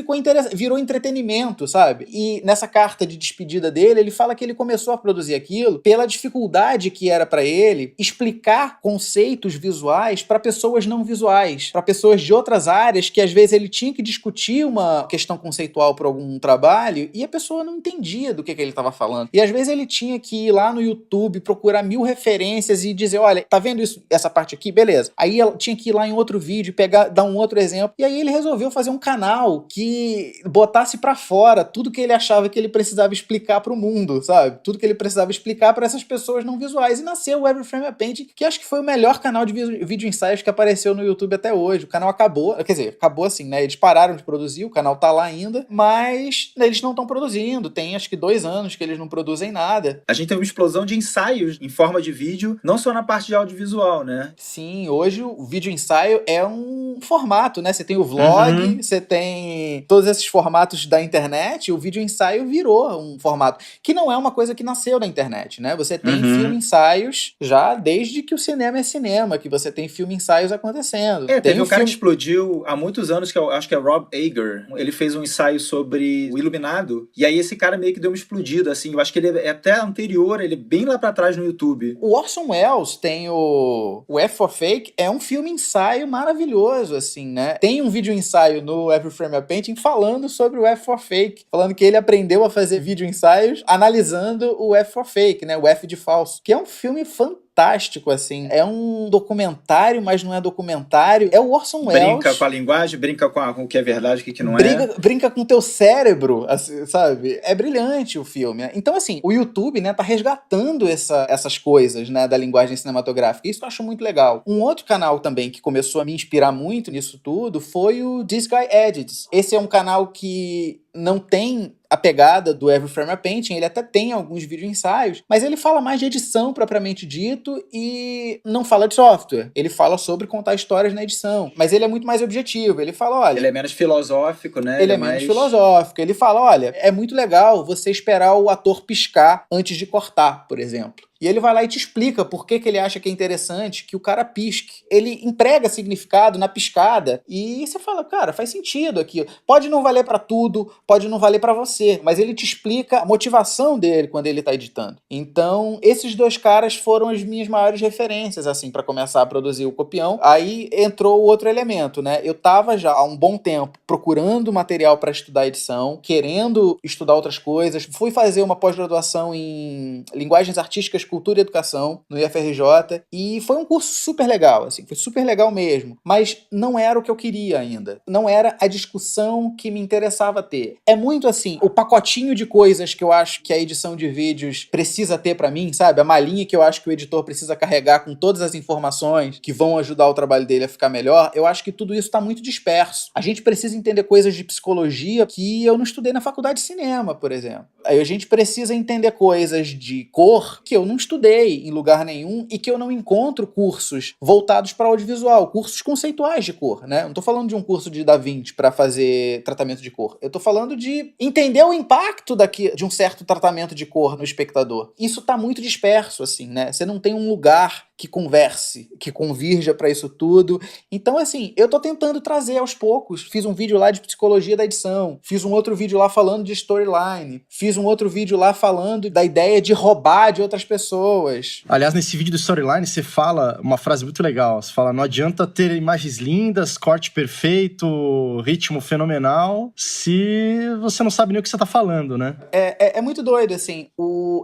virou entretenimento, sabe? E nessa carta de despedida dele, ele fala que ele começou a produzir aquilo pela dificuldade que era para ele explicar conceitos visuais para pessoas não visuais, para pessoas de outras áreas, que às vezes ele tinha que discutir uma questão conceitual para algum trabalho e a pessoa não entendia do que ele estava falando. E às vezes ele tinha que ir lá no YouTube, procurar 1000 referências e dizer, olha, tá vendo isso, essa parte aqui? Beleza. Aí ela tinha que ir lá em outro vídeo, dar um outro exemplo. E aí ele resolveu fazer um canal que botasse para fora tudo que ele achava que ele precisava explicar para o mundo, sabe? Tudo que ele precisava explicar para essas pessoas não visuais. E nasceu o Every Frame a Painting, que acho que foi o melhor canal de vídeo ensaios que apareceu no YouTube até hoje. O canal acabou, quer dizer, acabou assim, né? Eles pararam de produzir, o canal tá lá ainda, mas eles não estão produzindo. Tem acho que 2 anos que eles não produzem nada. A gente tem uma explosão de ensaios em forma de vídeo, não só na parte de audiovisual, né? Sim, hoje o vídeo ensaio é um formato, né? Você tem o vlog, você tem todos esses formatos da internet, o vídeo ensaio virou um formato, que não é uma coisa que nasceu da internet, né? Você tem filme ensaios já desde que o cinema é cinema, que você tem filme ensaios acontecendo. Teve um cara que explodiu há muitos anos, que eu acho que é Rob Ager. Ele fez um ensaio sobre o Iluminado, e aí esse cara meio que deu uma explodida, assim. Eu acho que ele é até anterior, ele é bem lá pra trás no YouTube. O Orson Welles tem o F for Fake, é um filme ensaio maravilhoso, assim, né? Tem um vídeo ensaio no Every Frame a Painting falando sobre o F for Fake, falando que ele aprendeu a fazer vídeo ensaios analisando o F for Fake, né? O F de falso, que é um filme fantástico, assim. É um documentário, mas não é documentário. É o Orson Welles. Brinca com a linguagem, brinca com o que é verdade, o que não Brinca com o teu cérebro, assim, sabe? É brilhante o filme. Então, assim, o YouTube, né, tá resgatando essas coisas, né, da linguagem cinematográfica. Isso eu acho muito legal. Um outro canal também que começou a me inspirar muito nisso tudo foi o This Guy Edits. Esse é um canal que não tem a pegada do Every Frame a Painting, ele até tem alguns vídeo-ensaios, mas ele fala mais de edição propriamente dito e não fala de software. Ele fala sobre contar histórias na edição, mas ele é muito mais objetivo. Ele fala, olha... Ele é menos filosófico, né? Ele é menos filosófico. Ele fala, olha, é muito legal você esperar o ator piscar antes de cortar, por exemplo. E ele vai lá e te explica por que ele acha que é interessante que o cara pisque. Ele emprega significado na piscada e você fala, cara, faz sentido aqui. Pode não valer pra tudo, pode não valer pra você, mas ele te explica a motivação dele quando ele tá editando. Então, esses dois caras foram as minhas maiores referências, assim, pra começar a produzir o Copião. Aí entrou o outro elemento, né? Eu tava já há um bom tempo procurando material pra estudar edição, querendo estudar outras coisas. Fui fazer uma pós-graduação em linguagens artísticas, cultura e educação no IFRJ e foi um curso super legal, assim, foi super legal mesmo, mas não era o que eu queria ainda, não era a discussão que me interessava ter. É muito assim, o pacotinho de coisas que eu acho que a edição de vídeos precisa ter pra mim, sabe? A malinha que eu acho que o editor precisa carregar com todas as informações que vão ajudar o trabalho dele a ficar melhor, eu acho que tudo isso tá muito disperso. A gente precisa entender coisas de psicologia que eu não estudei na faculdade de cinema, por exemplo. Aí a gente precisa entender coisas de cor que eu não estudei em lugar nenhum e que eu não encontro cursos voltados para audiovisual, cursos conceituais de cor, né? Eu não tô falando de um curso de DaVinci para fazer tratamento de cor. Eu tô falando de entender o impacto de um certo tratamento de cor no espectador. Isso tá muito disperso, assim, né? Você não tem um lugar que converse, que convirja para isso tudo. Então, assim, eu tô tentando trazer aos poucos. Fiz um vídeo lá de psicologia da edição, fiz um outro vídeo lá falando de storyline, fiz um outro vídeo lá falando da ideia de roubar de outras pessoas. Aliás, nesse vídeo do storyline, você fala uma frase muito legal. Você fala, não adianta ter imagens lindas, corte perfeito, ritmo fenomenal, se você não sabe nem o que você tá falando, né? É muito doido, assim.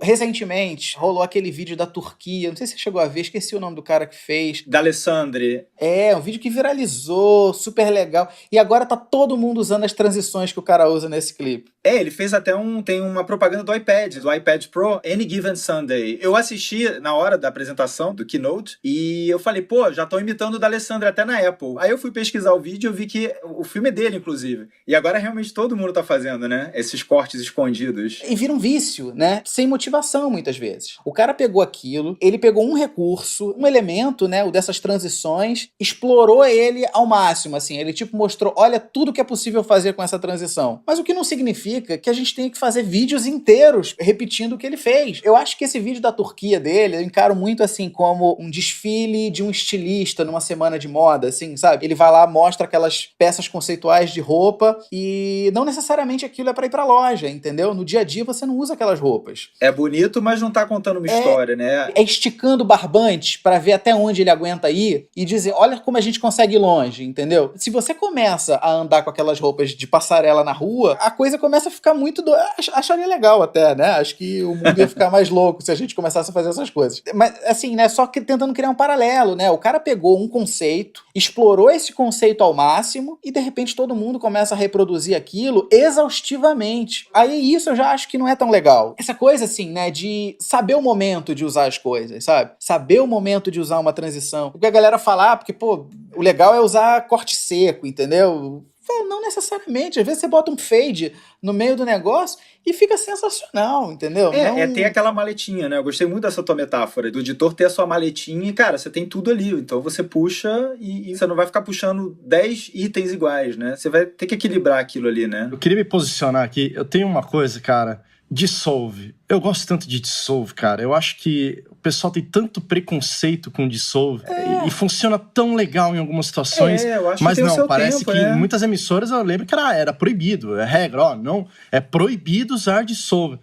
Recentemente, rolou aquele vídeo da Turquia, não sei se você chegou a ver, esqueci o nome do cara que fez. D'Alessandri. É, um vídeo que viralizou, super legal. E agora tá todo mundo usando as transições que o cara usa nesse clipe. Ele fez até tem uma propaganda do iPad Pro, Any Given Sunday. Eu assisti na hora da apresentação do Keynote e eu falei, pô, já estão imitando o D'Alessandri até na Apple. Aí eu fui pesquisar o vídeo e eu vi que o filme é dele, inclusive. E agora realmente todo mundo tá fazendo, né? Esses cortes escondidos. E vira um vício, né? Sem motivação, muitas vezes. O cara pegou aquilo, ele pegou um recurso, um elemento, né, o dessas transições, explorou ele ao máximo, assim. Ele tipo mostrou, olha tudo que é possível fazer com essa transição. Mas o que não significa que a gente tenha que fazer vídeos inteiros repetindo o que ele fez. Eu acho que esse vídeo da Turquia dele, eu encaro muito assim como um desfile de um estilista numa semana de moda, assim, sabe? Ele vai lá, mostra aquelas peças conceituais de roupa e não necessariamente aquilo é pra ir pra loja, entendeu? No dia a dia você não usa aquelas roupas. É bonito, mas não tá contando uma história, né? É esticando barbante pra ver até onde ele aguenta ir e dizer, olha como a gente consegue ir longe, entendeu? Se você começa a andar com aquelas roupas de passarela na rua, a coisa começa a ficar muito acharia legal até, né? Acho que o mundo ia ficar mais louco se a gente começasse a fazer essas coisas. Mas, assim, né? Só que tentando criar um paralelo, né? O cara pegou um conceito, explorou esse conceito ao máximo e, de repente, todo mundo começa a reproduzir aquilo exaustivamente. Aí isso eu já acho que não é tão legal. Essa coisa, assim, né? De saber o momento de usar as coisas, sabe? Saber o momento de usar uma transição. Porque a galera fala, porque, pô, o legal é usar corte seco, entendeu? Não necessariamente. Às vezes você bota um fade no meio do negócio e fica sensacional, entendeu? É ter aquela maletinha, né? Eu gostei muito dessa tua metáfora, do editor ter a sua maletinha e, cara, você tem tudo ali. Então você puxa e você não vai ficar puxando 10 itens iguais, né? Você vai ter que equilibrar aquilo ali, né? Eu queria me posicionar aqui. Eu tenho uma coisa, cara... Dissolve. Eu gosto tanto de Dissolve, cara. Eu acho que o pessoal tem tanto preconceito com Dissolve e funciona tão legal em algumas situações. Eu acho mas que tem não, o seu parece tempo, que em muitas emissoras eu lembro que era proibido. É regra, ó, não. É proibido usar Dissolve.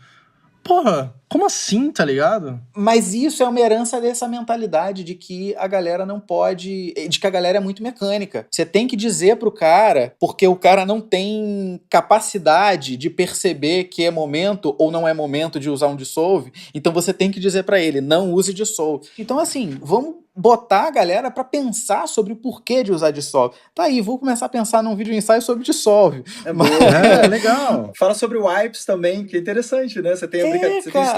Porra, como assim, tá ligado? Mas isso é uma herança dessa mentalidade de que a galera não pode... De que a galera é muito mecânica. Você tem que dizer pro cara, porque o cara não tem capacidade de perceber que é momento ou não é momento de usar um dissolve, então você tem que dizer pra ele, não use dissolve. Então, assim, vamos botar a galera pra pensar sobre o porquê de usar dissolve. Tá aí, vou começar a pensar num vídeo ensaio sobre dissolve. É legal. Fala sobre wipes também, que é interessante, né? Você tem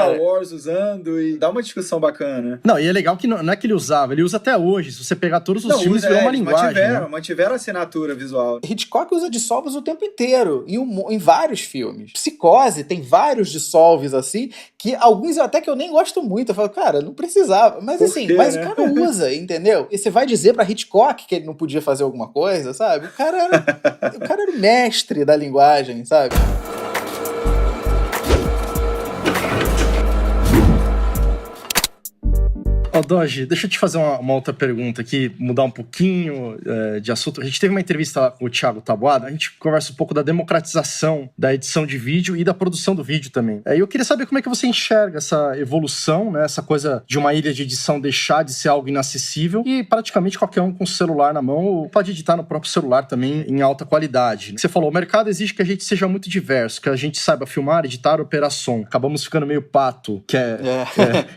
Star Wars usando e dá uma discussão bacana. Não, e é legal que não é que ele usava, ele usa até hoje. Se você pegar todos os filmes, virou uma linguagem. Mantiveram a assinatura visual. Hitchcock usa dissolves o tempo inteiro, em vários filmes. Psicose tem vários dissolves assim, que alguns até que eu nem gosto muito. Eu falo, cara, não precisava. Mas assim, o cara usa, entendeu? E você vai dizer pra Hitchcock que ele não podia fazer alguma coisa, sabe? O cara era o mestre da linguagem, sabe? Doge, deixa eu te fazer uma outra pergunta aqui, mudar um pouquinho de assunto. A gente teve uma entrevista lá com o Thiago Taboada, a gente conversa um pouco da democratização da edição de vídeo e da produção do vídeo também. E eu queria saber como é que você enxerga essa evolução, né, essa coisa de uma ilha de edição deixar de ser algo inacessível e praticamente qualquer um com o celular na mão pode editar no próprio celular também em alta qualidade. Você falou, o mercado exige que a gente seja muito diverso, que a gente saiba filmar, editar, operar som. Acabamos ficando meio pato,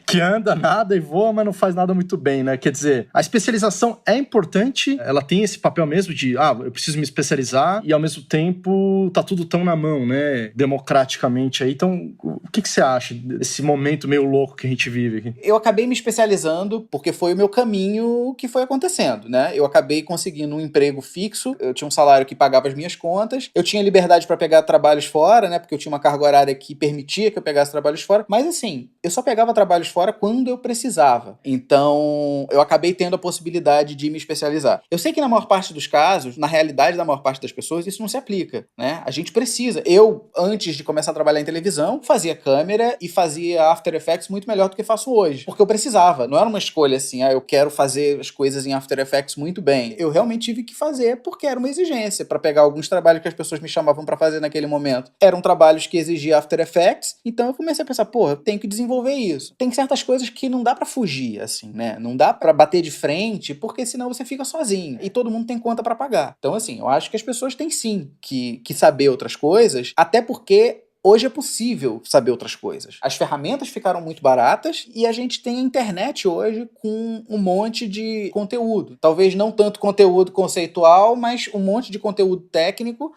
que anda, nada e voa, mas não faz nada muito bem, né? Quer dizer, a especialização é importante, ela tem esse papel mesmo de, eu preciso me especializar e ao mesmo tempo tá tudo tão na mão, né? Democraticamente aí. Então, o que você acha desse momento meio louco que a gente vive aqui? Eu acabei me especializando porque foi o meu caminho que foi acontecendo, né? Eu acabei conseguindo um emprego fixo, eu tinha um salário que pagava as minhas contas, eu tinha liberdade para pegar trabalhos fora, né? Porque eu tinha uma carga horária que permitia que eu pegasse trabalhos fora, mas assim, eu só pegava trabalhos fora quando eu precisava. Então, eu acabei tendo a possibilidade de me especializar. Eu sei que na maior parte dos casos, na realidade da maior parte das pessoas, isso não se aplica, né? A gente precisa. Eu, antes de começar a trabalhar em televisão, fazia câmera e fazia After Effects muito melhor do que faço hoje. Porque eu precisava. Não era uma escolha assim, eu quero fazer as coisas em After Effects muito bem. Eu realmente tive que fazer porque era uma exigência para pegar alguns trabalhos que as pessoas me chamavam para fazer naquele momento. Eram trabalhos que exigiam After Effects, então eu comecei a pensar, eu tenho que desenvolver isso. Tem certas coisas que não dá para fugir, assim, né? Não dá pra bater de frente, porque senão você fica sozinho. E todo mundo tem conta pra pagar. Então, assim, eu acho que as pessoas têm sim que saber outras coisas, até porque hoje é possível saber outras coisas. As ferramentas ficaram muito baratas e a gente tem a internet hoje com um monte de conteúdo. Talvez não tanto conteúdo conceitual, mas um monte de conteúdo técnico.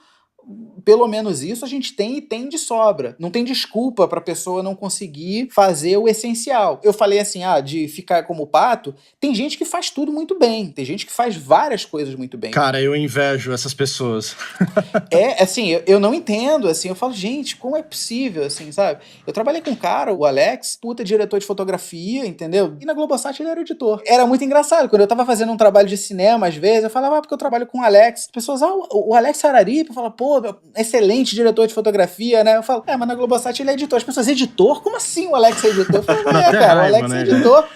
Pelo menos isso a gente tem e tem de sobra. Não tem desculpa pra pessoa não conseguir fazer o essencial. Eu falei assim, de ficar como pato, tem gente que faz tudo muito bem. Tem gente que faz várias coisas muito bem. Cara, eu invejo essas pessoas. Assim, eu não entendo, assim, eu falo, gente, como é possível, assim, sabe? Eu trabalhei com um cara, o Alex, puta diretor de fotografia, entendeu? E na Globosat ele era editor. Era muito engraçado, quando eu tava fazendo um trabalho de cinema, às vezes, eu falava, porque eu trabalho com o Alex. As pessoas, o Alex Sararipa, fala, excelente diretor de fotografia, né? Eu falo, mas na Globosat ele é editor. As pessoas, editor? Como assim o Alex é editor? Eu falo, cara, o Alex é editor.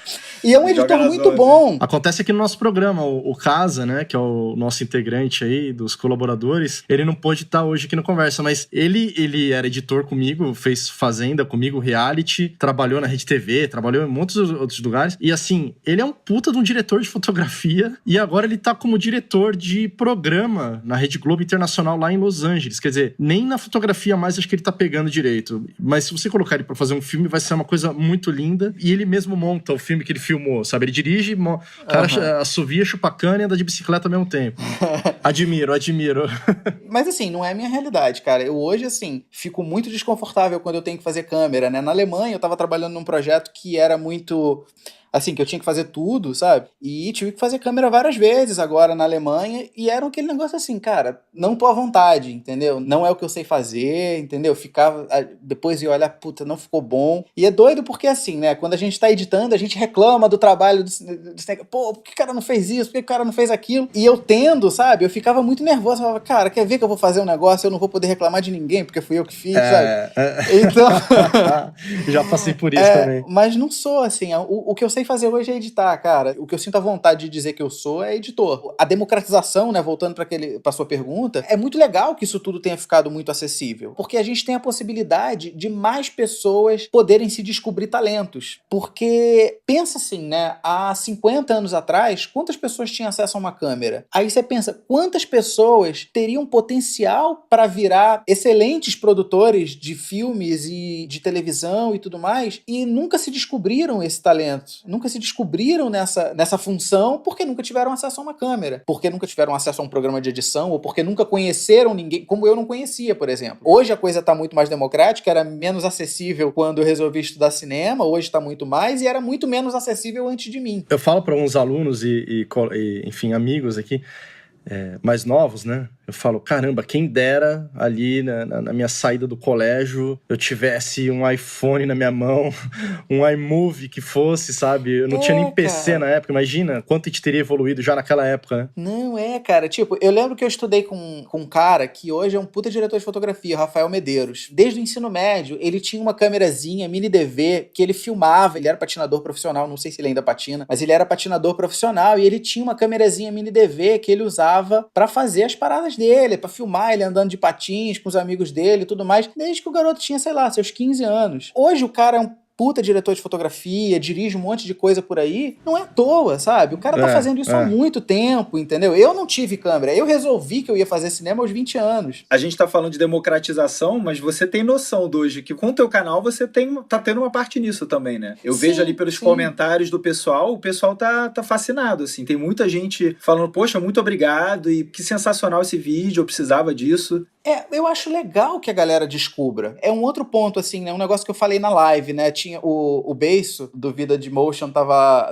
E é um editor muito bom. Acontece aqui no nosso programa, o Casa, né, que é o nosso integrante aí, dos colaboradores, ele não pôde estar hoje aqui no Conversa, mas ele era editor comigo, fez Fazenda comigo, reality, trabalhou na Rede TV, trabalhou em muitos outros lugares, e assim, ele é um puta de um diretor de fotografia, e agora ele tá como diretor de programa na Rede Globo Internacional lá em Los Angeles, quer dizer, nem na fotografia mais acho que ele tá pegando direito, mas se você colocar ele pra fazer um filme, vai ser uma coisa muito linda, e ele mesmo monta o filme que ele filmou, sabe? Ele dirige, o cara assovia, chupa cana e anda de bicicleta ao mesmo tempo. Admiro. Mas assim, não é a minha realidade, cara. Eu hoje, assim, fico muito desconfortável quando eu tenho que fazer câmera, né? Na Alemanha, eu tava trabalhando num projeto que era muito... assim, que eu tinha que fazer tudo, sabe? E tive que fazer câmera várias vezes agora na Alemanha, e era aquele negócio assim, cara, não tô à vontade, entendeu? Não é o que eu sei fazer, entendeu? Ficava, depois ia olhar, puta, não ficou bom. E é doido porque assim, né, quando a gente tá editando, a gente reclama do trabalho por que o cara não fez isso? Por que o cara não fez aquilo? E eu tendo, sabe? Eu ficava muito nervoso, eu falava, cara, quer ver que eu vou fazer um negócio, eu não vou poder reclamar de ninguém, porque fui eu que fiz, sabe? Então... Já passei por isso também. Mas não sou, assim, o que eu sei fazer hoje é editar, cara. O que eu sinto a vontade de dizer que eu sou é editor. A democratização, né, voltando pra sua pergunta, é muito legal que isso tudo tenha ficado muito acessível, porque a gente tem a possibilidade de mais pessoas poderem se descobrir talentos. Porque, pensa assim, né, há 50 anos atrás, quantas pessoas tinham acesso a uma câmera? Aí você pensa, quantas pessoas teriam potencial para virar excelentes produtores de filmes e de televisão e tudo mais, e nunca se descobriram esse talento. nunca se descobriram nessa função porque nunca tiveram acesso a uma câmera, porque nunca tiveram acesso a um programa de edição, ou porque nunca conheceram ninguém, como eu não conhecia, por exemplo. Hoje a coisa tá muito mais democrática, era menos acessível quando eu resolvi estudar cinema, hoje tá muito mais, e era muito menos acessível antes de mim. Eu falo para alguns alunos e, enfim, amigos aqui, mais novos, né? Eu falo, caramba, quem dera ali na minha saída do colégio eu tivesse um iPhone na minha mão, um iMovie que fosse, sabe? Eu não tinha nem PC na época, imagina quanto a gente teria evoluído já naquela época, né? Não, cara, tipo, eu lembro que eu estudei com um cara que hoje é um puta diretor de fotografia, Rafael Medeiros. Desde o ensino médio, ele tinha uma câmerazinha mini DV que ele filmava, ele era patinador profissional, não sei se ele ainda patina, mas ele era patinador profissional e ele tinha uma câmerazinha mini DV que ele usava pra fazer as paradas dele, pra filmar ele andando de patins com os amigos dele e tudo mais, desde que o garoto tinha, sei lá, seus 15 anos. Hoje o cara é um puta diretor de fotografia, dirige um monte de coisa por aí, não é à toa, sabe? O cara tá fazendo isso há muito tempo, entendeu? Eu não tive câmera, eu resolvi que eu ia fazer cinema aos 20 anos. A gente tá falando de democratização, mas você tem noção hoje que com o teu canal você tá tendo uma parte nisso também, né? Eu vejo ali pelos comentários do pessoal, o pessoal tá fascinado, assim. Tem muita gente falando, poxa, muito obrigado, e que sensacional esse vídeo, eu precisava disso. Eu acho legal que a galera descubra. É um outro ponto, assim, né? Um negócio que eu falei na live, né? Tinha o Beiso, do Vida de Motion,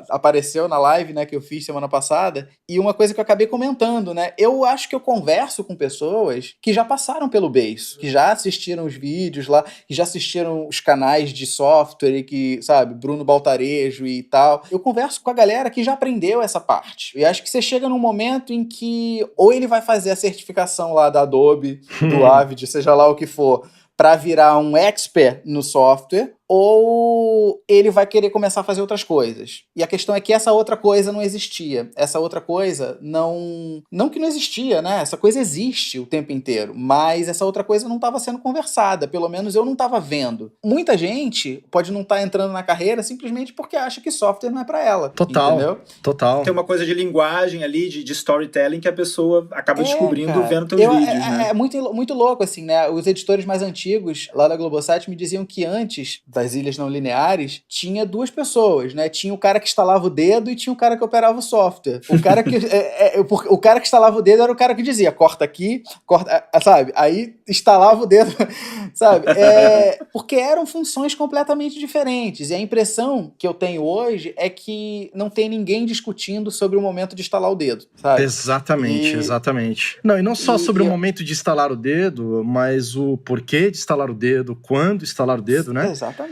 apareceu na live, né? Que eu fiz semana passada. E uma coisa que eu acabei comentando, né? Eu acho que eu converso com pessoas que já passaram pelo Beiso, que já assistiram os vídeos lá, que já assistiram os canais de software e que, sabe, Bruno Baltarejo e tal. Eu converso com a galera que já aprendeu essa parte. E acho que você chega num momento em que ou ele vai fazer a certificação lá da Adobe, do Avid, seja lá o que for, para virar um expert no software, ou ele vai querer começar a fazer outras coisas. E a questão é que essa outra coisa não existia. Essa outra coisa não que não existia, né? Essa coisa existe o tempo inteiro, mas essa outra coisa não estava sendo conversada, pelo menos eu não estava vendo. Muita gente pode não estar entrando na carreira simplesmente porque acha que software não é para ela. Total, entendeu? Total. Tem uma coisa de linguagem ali, de storytelling que a pessoa acaba descobrindo vendo teus vídeos, né? É muito, muito louco, assim, né? Os editores mais antigos lá da Globosat me diziam que antes das ilhas não lineares, tinha duas pessoas, né? Tinha o cara que instalava o dedo e tinha o cara que operava o software. O cara que, o cara que instalava o dedo era o cara que dizia, corta aqui, corta, sabe? Aí instalava o dedo, sabe? Porque eram funções completamente diferentes. E a impressão que eu tenho hoje é que não tem ninguém discutindo sobre o momento de instalar o dedo, sabe? Exatamente. Não, e não só sobre o momento de instalar o dedo, mas o porquê de instalar o dedo, quando instalar o dedo, né? Exatamente.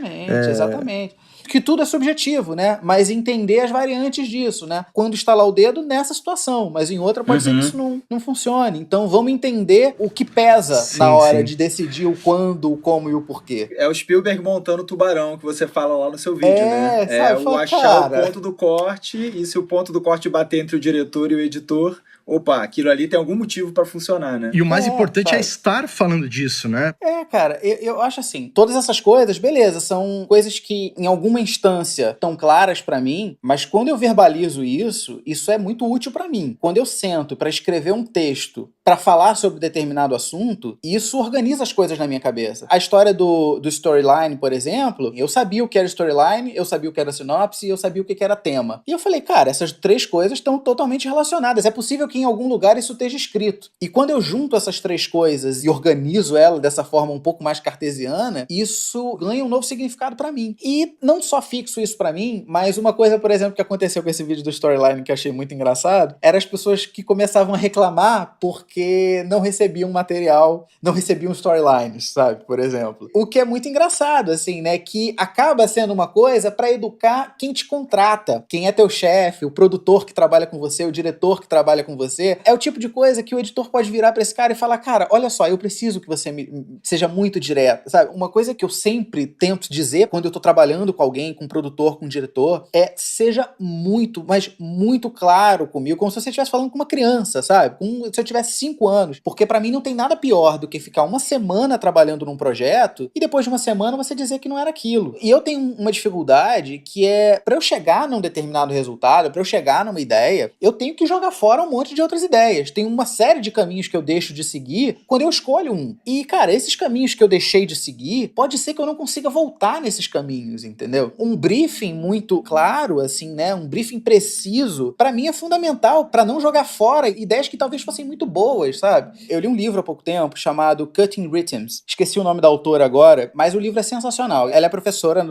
Que tudo é subjetivo, né? Mas entender as variantes disso, né? Quando instalar o dedo nessa situação, mas em outra pode ser que isso não funcione. Então vamos entender o que pesa na hora de decidir o quando, o como e o porquê. É o Spielberg montando o tubarão que você fala lá no seu vídeo, né? Sabe, o achar o ponto do corte, e se o ponto do corte bater entre o diretor e o editor, opa, aquilo ali tem algum motivo pra funcionar, né? E o mais importante é estar falando disso, né? Cara, eu acho assim, todas essas coisas, beleza, são coisas que em alguma instância estão claras pra mim, mas quando eu verbalizo isso é muito útil pra mim. Quando eu sento pra escrever um texto pra falar sobre determinado assunto, isso organiza as coisas na minha cabeça. A história do storyline, por exemplo, eu sabia o que era storyline, eu sabia o que era sinopse e eu sabia o que era tema. E eu falei, cara, essas três coisas estão totalmente relacionadas. É possível que em algum lugar isso esteja escrito. E quando eu junto essas três coisas e organizo ela dessa forma um pouco mais cartesiana, isso ganha um novo significado pra mim. E não só fixo isso pra mim, mas uma coisa, por exemplo, que aconteceu com esse vídeo do storyline que eu achei muito engraçado, era as pessoas que começavam a reclamar porque não recebiam material, não recebiam storylines, sabe? Por exemplo. O que é muito engraçado, assim, né? Que acaba sendo uma coisa pra educar quem te contrata, quem é teu chefe, o produtor que trabalha com você, o diretor que trabalha com você. É o tipo de coisa que o editor pode virar pra esse cara e falar, cara, olha só, eu preciso que você seja muito direto, sabe? Uma coisa que eu sempre tento dizer quando eu tô trabalhando com alguém, com um produtor, com um diretor, seja muito, mas muito claro comigo, como se você estivesse falando com uma criança, sabe? Se eu tivesse 5 anos, porque pra mim não tem nada pior do que ficar uma semana trabalhando num projeto e depois de uma semana você dizer que não era aquilo. E eu tenho uma dificuldade que é, pra eu chegar num determinado resultado, pra eu chegar numa ideia, eu tenho que jogar fora um monte de outras ideias. Tem uma série de caminhos que eu deixo de seguir quando eu escolho um. E, cara, esses caminhos que eu deixei de seguir, pode ser que eu não consiga voltar nesses caminhos, entendeu? Um briefing muito claro, assim, né? Um briefing preciso, pra mim é fundamental pra não jogar fora ideias que talvez fossem muito boas, sabe? Eu li um livro há pouco tempo chamado Cutting Rhythms. Esqueci o nome da autora agora, mas o livro é sensacional. Ela é professora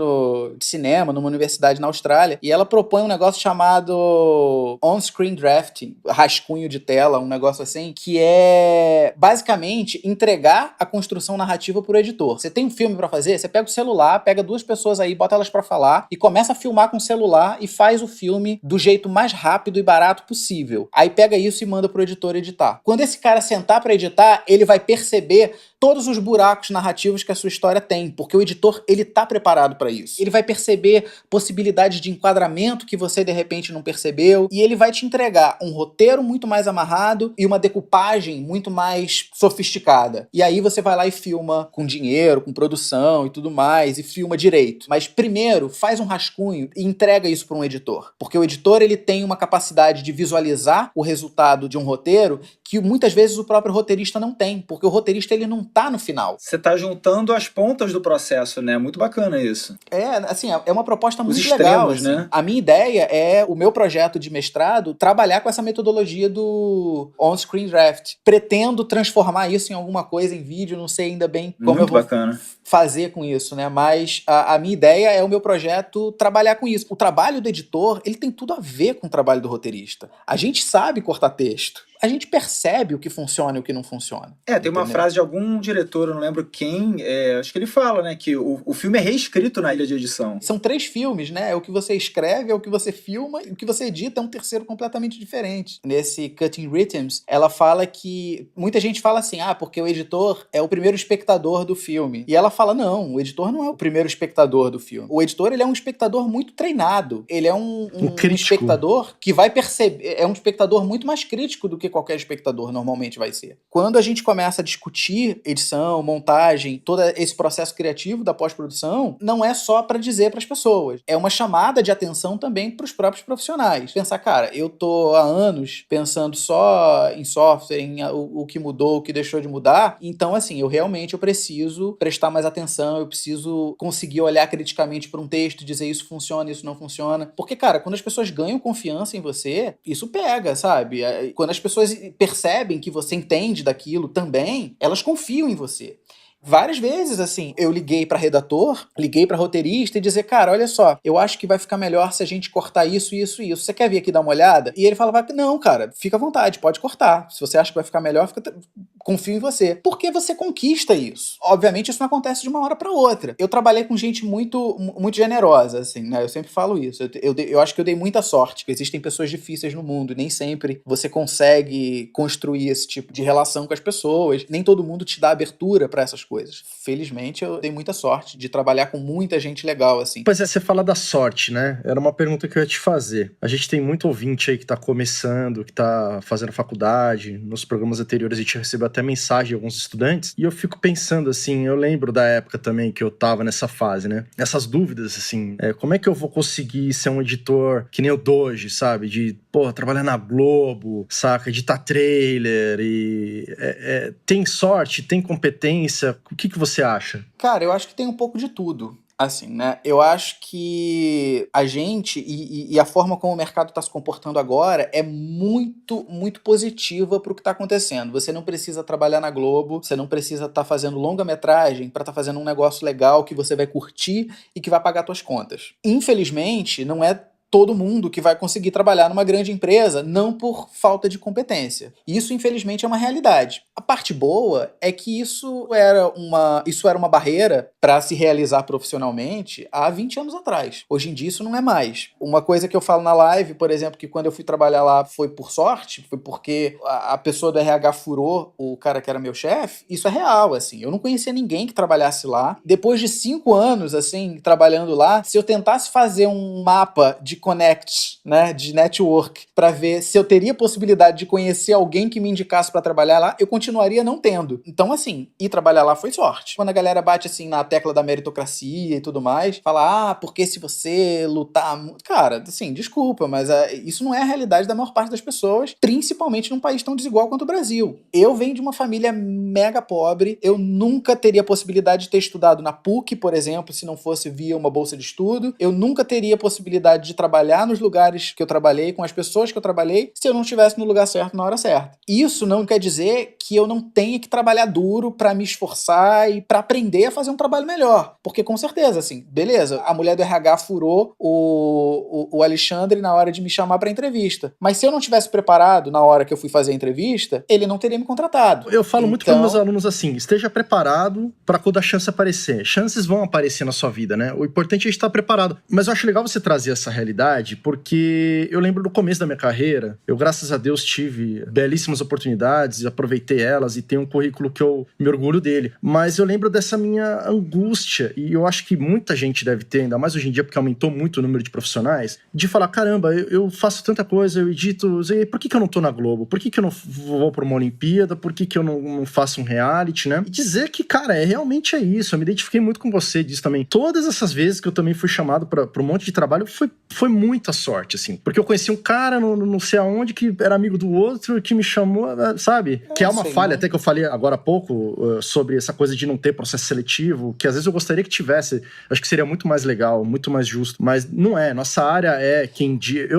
de cinema numa universidade na Austrália e ela propõe um negócio chamado on-screen drafting, rascunho de tela, um negócio assim, que é basicamente entregar a construção narrativa pro editor. Você tem um filme pra fazer, você pega o celular, pega 2 pessoas aí, bota elas pra falar e começa a filmar com o celular e faz o filme do jeito mais rápido e barato possível. Aí pega isso e manda pro editor editar. Quando esse cara sentar pra editar, ele vai perceber todos os buracos narrativos que a sua história tem, porque o editor, ele tá preparado pra isso. Ele vai perceber possibilidades de enquadramento que você de repente não percebeu e ele vai te entregar um roteiro muito mais amarrado e uma decupagem muito mais sofisticada. E aí você vai lá e filma com dinheiro, com produção e tudo mais, e filma direito. Mas primeiro, faz um rascunho e entrega isso pra um editor, porque o editor, ele tem uma capacidade de visualizar o resultado de um roteiro que muitas vezes o próprio roteirista não tem, porque o roteirista, ele não tá no final. Você tá juntando as pontas do processo, né? Muito bacana isso. É, assim, é uma proposta Os muito extremos, legal, assim. né? A minha ideia é, o meu projeto de mestrado, trabalhar com essa metodologia do on-screen draft. Pretendo transformar isso em alguma coisa, em vídeo, não sei ainda bem como Muito eu vou bacana. fazer com isso, né? Mas a minha ideia é o meu projeto trabalhar com isso. O trabalho do editor, ele tem tudo a ver com o trabalho do roteirista. A gente sabe cortar texto. A gente percebe o que funciona e o que não funciona. Tem uma frase de algum diretor, eu não lembro quem, acho que ele fala, né, que o filme é reescrito na ilha de edição. São 3 filmes, né? É o que você escreve, é o que você filma, e o que você edita é um terceiro completamente diferente. Nesse Cutting Rhythms, ela fala que... Muita gente fala assim, porque o editor é o primeiro espectador do filme. E ela fala, não, o editor não é o primeiro espectador do filme. O editor, ele é um espectador muito treinado. Ele é um espectador que vai perceber... É um espectador muito mais crítico do que qualquer espectador normalmente vai ser. Quando a gente começa a discutir edição, montagem, todo esse processo criativo da pós-produção, não é só para dizer para as pessoas. É uma chamada de atenção também para os próprios profissionais. Pensar, cara, eu tô há anos pensando só em software, em o que mudou, o que deixou de mudar. Então, assim, eu preciso prestar mais atenção, eu preciso conseguir olhar criticamente para um texto e dizer isso funciona, isso não funciona. Porque, cara, quando as pessoas ganham confiança em você, isso pega, sabe? Quando as pessoas percebem que você entende daquilo também, elas confiam em você. Várias vezes, assim, eu liguei para redator, liguei para roteirista e dizer, cara, olha só, eu acho que vai ficar melhor se a gente cortar isso, isso e isso. Você quer vir aqui dar uma olhada? E ele falava, não, cara, fica à vontade, pode cortar. Se você acha que vai ficar melhor, confio em você. Porque você conquista isso. Obviamente, isso não acontece de uma hora para outra. Eu trabalhei com gente muito, muito generosa, assim, né? Eu sempre falo isso. Eu acho que eu dei muita sorte. Existem pessoas difíceis no mundo e nem sempre você consegue construir esse tipo de relação com as pessoas. Nem todo mundo te dá abertura para essas coisas. Felizmente, eu dei muita sorte de trabalhar com muita gente legal, assim. Pois é, você fala da sorte, né? Era uma pergunta que eu ia te fazer. A gente tem muito ouvinte aí que tá começando, que tá fazendo faculdade. Nos programas anteriores a gente recebeu até mensagem de alguns estudantes. E eu fico pensando, assim, eu lembro da época também que eu tava nessa fase, né? Essas dúvidas, assim, como é que eu vou conseguir ser um editor que nem o Doge, sabe? De, trabalhar na Globo, saca? Editar trailer e... tem sorte, tem competência... O que você acha? Cara, eu acho que tem um pouco de tudo. Assim, né? Eu acho que a gente e a forma como o mercado está se comportando agora é muito, muito positiva para o que está acontecendo. Você não precisa trabalhar na Globo, você não precisa estar fazendo longa-metragem para estar fazendo um negócio legal que você vai curtir e que vai pagar suas contas. Infelizmente, não é todo mundo que vai conseguir trabalhar numa grande empresa, não por falta de competência. Isso, infelizmente, é uma realidade. A parte boa é que isso era uma barreira para se realizar profissionalmente há 20 anos atrás. Hoje em dia isso não é mais. Uma coisa que eu falo na live, por exemplo, que quando eu fui trabalhar lá foi por sorte, foi porque a pessoa do RH furou o cara que era meu chefe. Isso é real, assim. Eu não conhecia ninguém que trabalhasse lá. Depois de 5 anos, assim, trabalhando lá, se eu tentasse fazer um mapa de de connect, né, de network, para ver se eu teria possibilidade de conhecer alguém que me indicasse para trabalhar lá, eu continuaria não tendo. Então, assim, ir trabalhar lá foi sorte. Quando a galera bate, assim, na tecla da meritocracia e tudo mais, fala, porque se você lutar... Cara, assim, desculpa, mas isso não é a realidade da maior parte das pessoas, principalmente num país tão desigual quanto o Brasil. Eu venho de uma família mega pobre, eu nunca teria a possibilidade de ter estudado na PUC, por exemplo, se não fosse via uma bolsa de estudo. Eu nunca teria a possibilidade de trabalhar nos lugares que eu trabalhei, com as pessoas que eu trabalhei, se eu não estivesse no lugar certo na hora certa. Isso não quer dizer que eu não tenha que trabalhar duro pra me esforçar e pra aprender a fazer um trabalho melhor. Porque com certeza, assim, beleza, a mulher do RH furou o Alexandre na hora de me chamar pra entrevista. Mas se eu não tivesse preparado na hora que eu fui fazer a entrevista, ele não teria me contratado. Eu falo muito para meus alunos assim, esteja preparado para quando a chance aparecer. Chances vão aparecer na sua vida, né? O importante é estar preparado. Mas eu acho legal você trazer essa realidade, porque eu lembro do começo da minha carreira, eu, graças a Deus, tive belíssimas oportunidades, aproveitei elas e tenho um currículo que eu me orgulho dele. Mas eu lembro dessa minha angústia, e eu acho que muita gente deve ter, ainda mais hoje em dia, porque aumentou muito o número de profissionais, de falar, caramba, eu faço tanta coisa, eu edito, por que eu não tô na Globo? Por que eu não vou pra uma Olimpíada? Por que eu não faço um reality, né? E dizer que, cara, realmente é isso. Eu me identifiquei muito com você disso também. Todas essas vezes que eu também fui chamado pra um monte de trabalho, foi muita sorte, assim. Porque eu conheci um cara, não sei aonde, que era amigo do outro, que me chamou, sabe? Que é uma falha, até que eu falei agora há pouco, sobre essa coisa de não ter processo seletivo, que às vezes eu gostaria que tivesse. Acho que seria muito mais legal, muito mais justo. Mas não é. Nossa área é quem...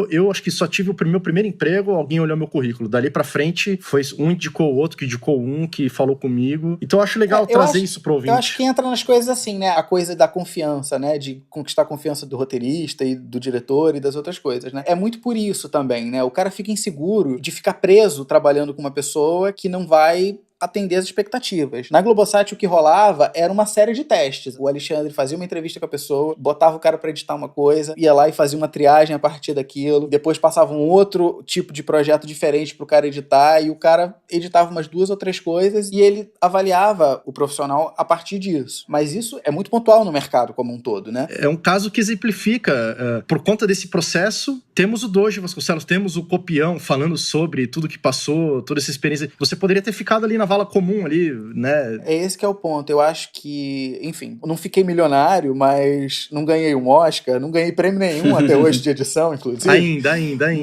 Eu acho que só tive o meu primeiro emprego, alguém olhou meu currículo. Dali pra frente, foi um indicou o outro, que indicou um, que falou comigo. Então eu acho legal trazer isso pro ouvinte. Eu acho que entra nas coisas assim, né? A coisa da confiança, né? De conquistar a confiança do roteirista e do diretor e das outras coisas, né? É muito por isso também, né? O cara fica inseguro de ficar preso trabalhando com uma pessoa que não vai atender as expectativas. Na Globosat, o que rolava era uma série de testes. O Alexandre fazia uma entrevista com a pessoa, botava o cara pra editar uma coisa, ia lá e fazia uma triagem a partir daquilo, depois passava um outro tipo de projeto diferente pro cara editar, e o cara editava umas 2 ou 3 coisas, e ele avaliava o profissional a partir disso. Mas isso é muito pontual no mercado como um todo, né? É um caso que exemplifica, por conta desse processo, temos o Doge Vasconcelos, temos o Copião falando sobre tudo que passou, toda essa experiência. Você poderia ter ficado ali na vala comum ali, né? É esse que é o ponto. Eu acho que, enfim, eu não fiquei milionário, mas não ganhei um Oscar, não ganhei prêmio nenhum até hoje de edição, inclusive. Ainda.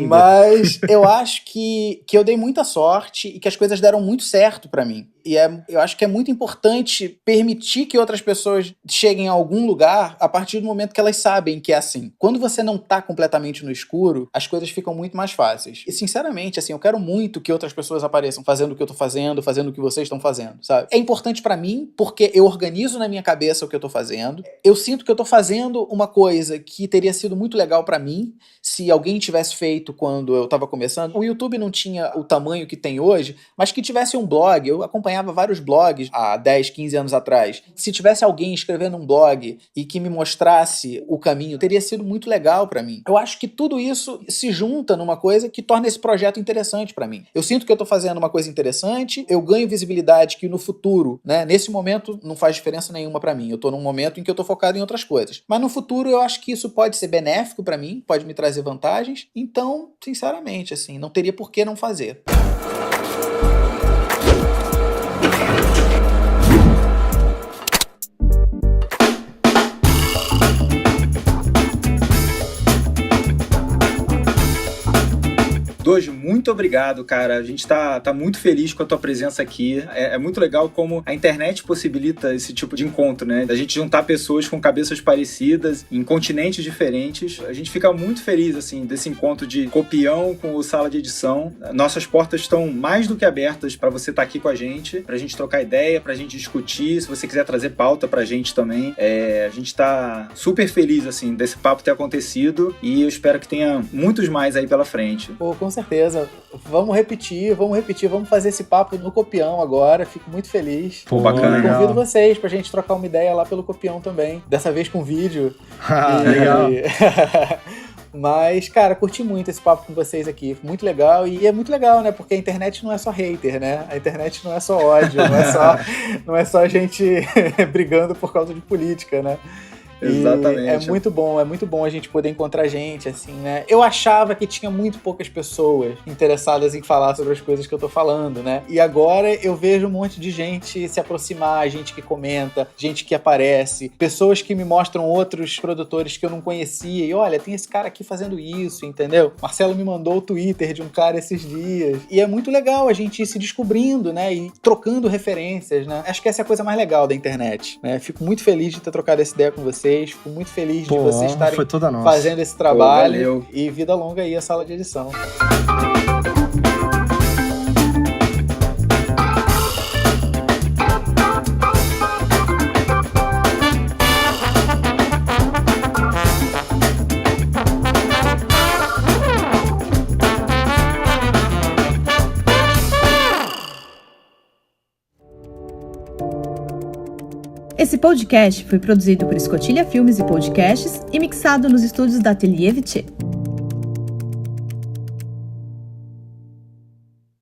Mas eu acho que eu dei muita sorte e que as coisas deram muito certo pra mim. E eu acho que é muito importante permitir que outras pessoas cheguem a algum lugar a partir do momento que elas sabem que é assim. Quando você não tá completamente no escuro, as coisas ficam muito mais fáceis. E, sinceramente, assim, eu quero muito que outras pessoas apareçam fazendo o que eu tô fazendo o que vocês estão fazendo, sabe? É importante pra mim porque eu organizo na minha cabeça o que eu tô fazendo. Eu sinto que eu tô fazendo uma coisa que teria sido muito legal pra mim se alguém tivesse feito quando eu tava começando. O YouTube não tinha o tamanho que tem hoje, mas que tivesse um blog. Eu acompanhava vários blogs há 10, 15 anos atrás. Se tivesse alguém escrevendo um blog e que me mostrasse o caminho, teria sido muito legal pra mim. Eu acho que tudo isso se junta numa coisa que torna esse projeto interessante pra mim. Eu sinto que eu tô fazendo uma coisa interessante, eu ganho visibilidade que no futuro, né, nesse momento não faz diferença nenhuma pra mim. Eu tô num momento em que eu tô focado em outras coisas. Mas no futuro eu acho que isso pode ser benéfico pra mim, pode me trazer vantagens. Então, sinceramente, assim, não teria por que não fazer. Doge, muito obrigado, cara. A gente tá muito feliz com a tua presença aqui. É muito legal como a internet possibilita esse tipo de encontro, né? Da gente juntar pessoas com cabeças parecidas, em continentes diferentes. A gente fica muito feliz, assim, desse encontro de Copião com o Sala de Edição. Nossas portas estão mais do que abertas para você estar aqui com a gente, pra gente trocar ideia, pra gente discutir. Se você quiser trazer pauta pra gente também. A gente tá super feliz, assim, desse papo ter acontecido e eu espero que tenha muitos mais aí pela frente. Pô, com certeza. Vamos repetir, vamos fazer esse papo no Copião agora. Fico muito feliz. Pô, bacana. Convido vocês pra gente trocar uma ideia lá pelo Copião também. Dessa vez com vídeo. Legal. Mas, cara, curti muito esse papo com vocês aqui. Muito legal. E é muito legal, né? Porque a internet não é só hater, né? A internet não é só ódio, não é só gente brigando por causa de política, né? Exatamente. É muito bom a gente poder encontrar gente, assim, né? Eu achava que tinha muito poucas pessoas interessadas em falar sobre as coisas que eu tô falando, né? E agora eu vejo um monte de gente se aproximar, gente que comenta, gente que aparece, pessoas que me mostram outros produtores que eu não conhecia. E olha, tem esse cara aqui fazendo isso, entendeu? Marcelo me mandou o Twitter de um cara esses dias. E é muito legal a gente ir se descobrindo, né? E trocando referências, né? Acho que essa é a coisa mais legal da internet, né? Fico muito feliz de ter trocado essa ideia com vocês. Fico muito feliz de vocês estarem fazendo esse trabalho. E vida longa aí a sala de edição. Esse podcast foi produzido por Escotilha Filmes e Podcasts e mixado nos estúdios da Atelier Vitier.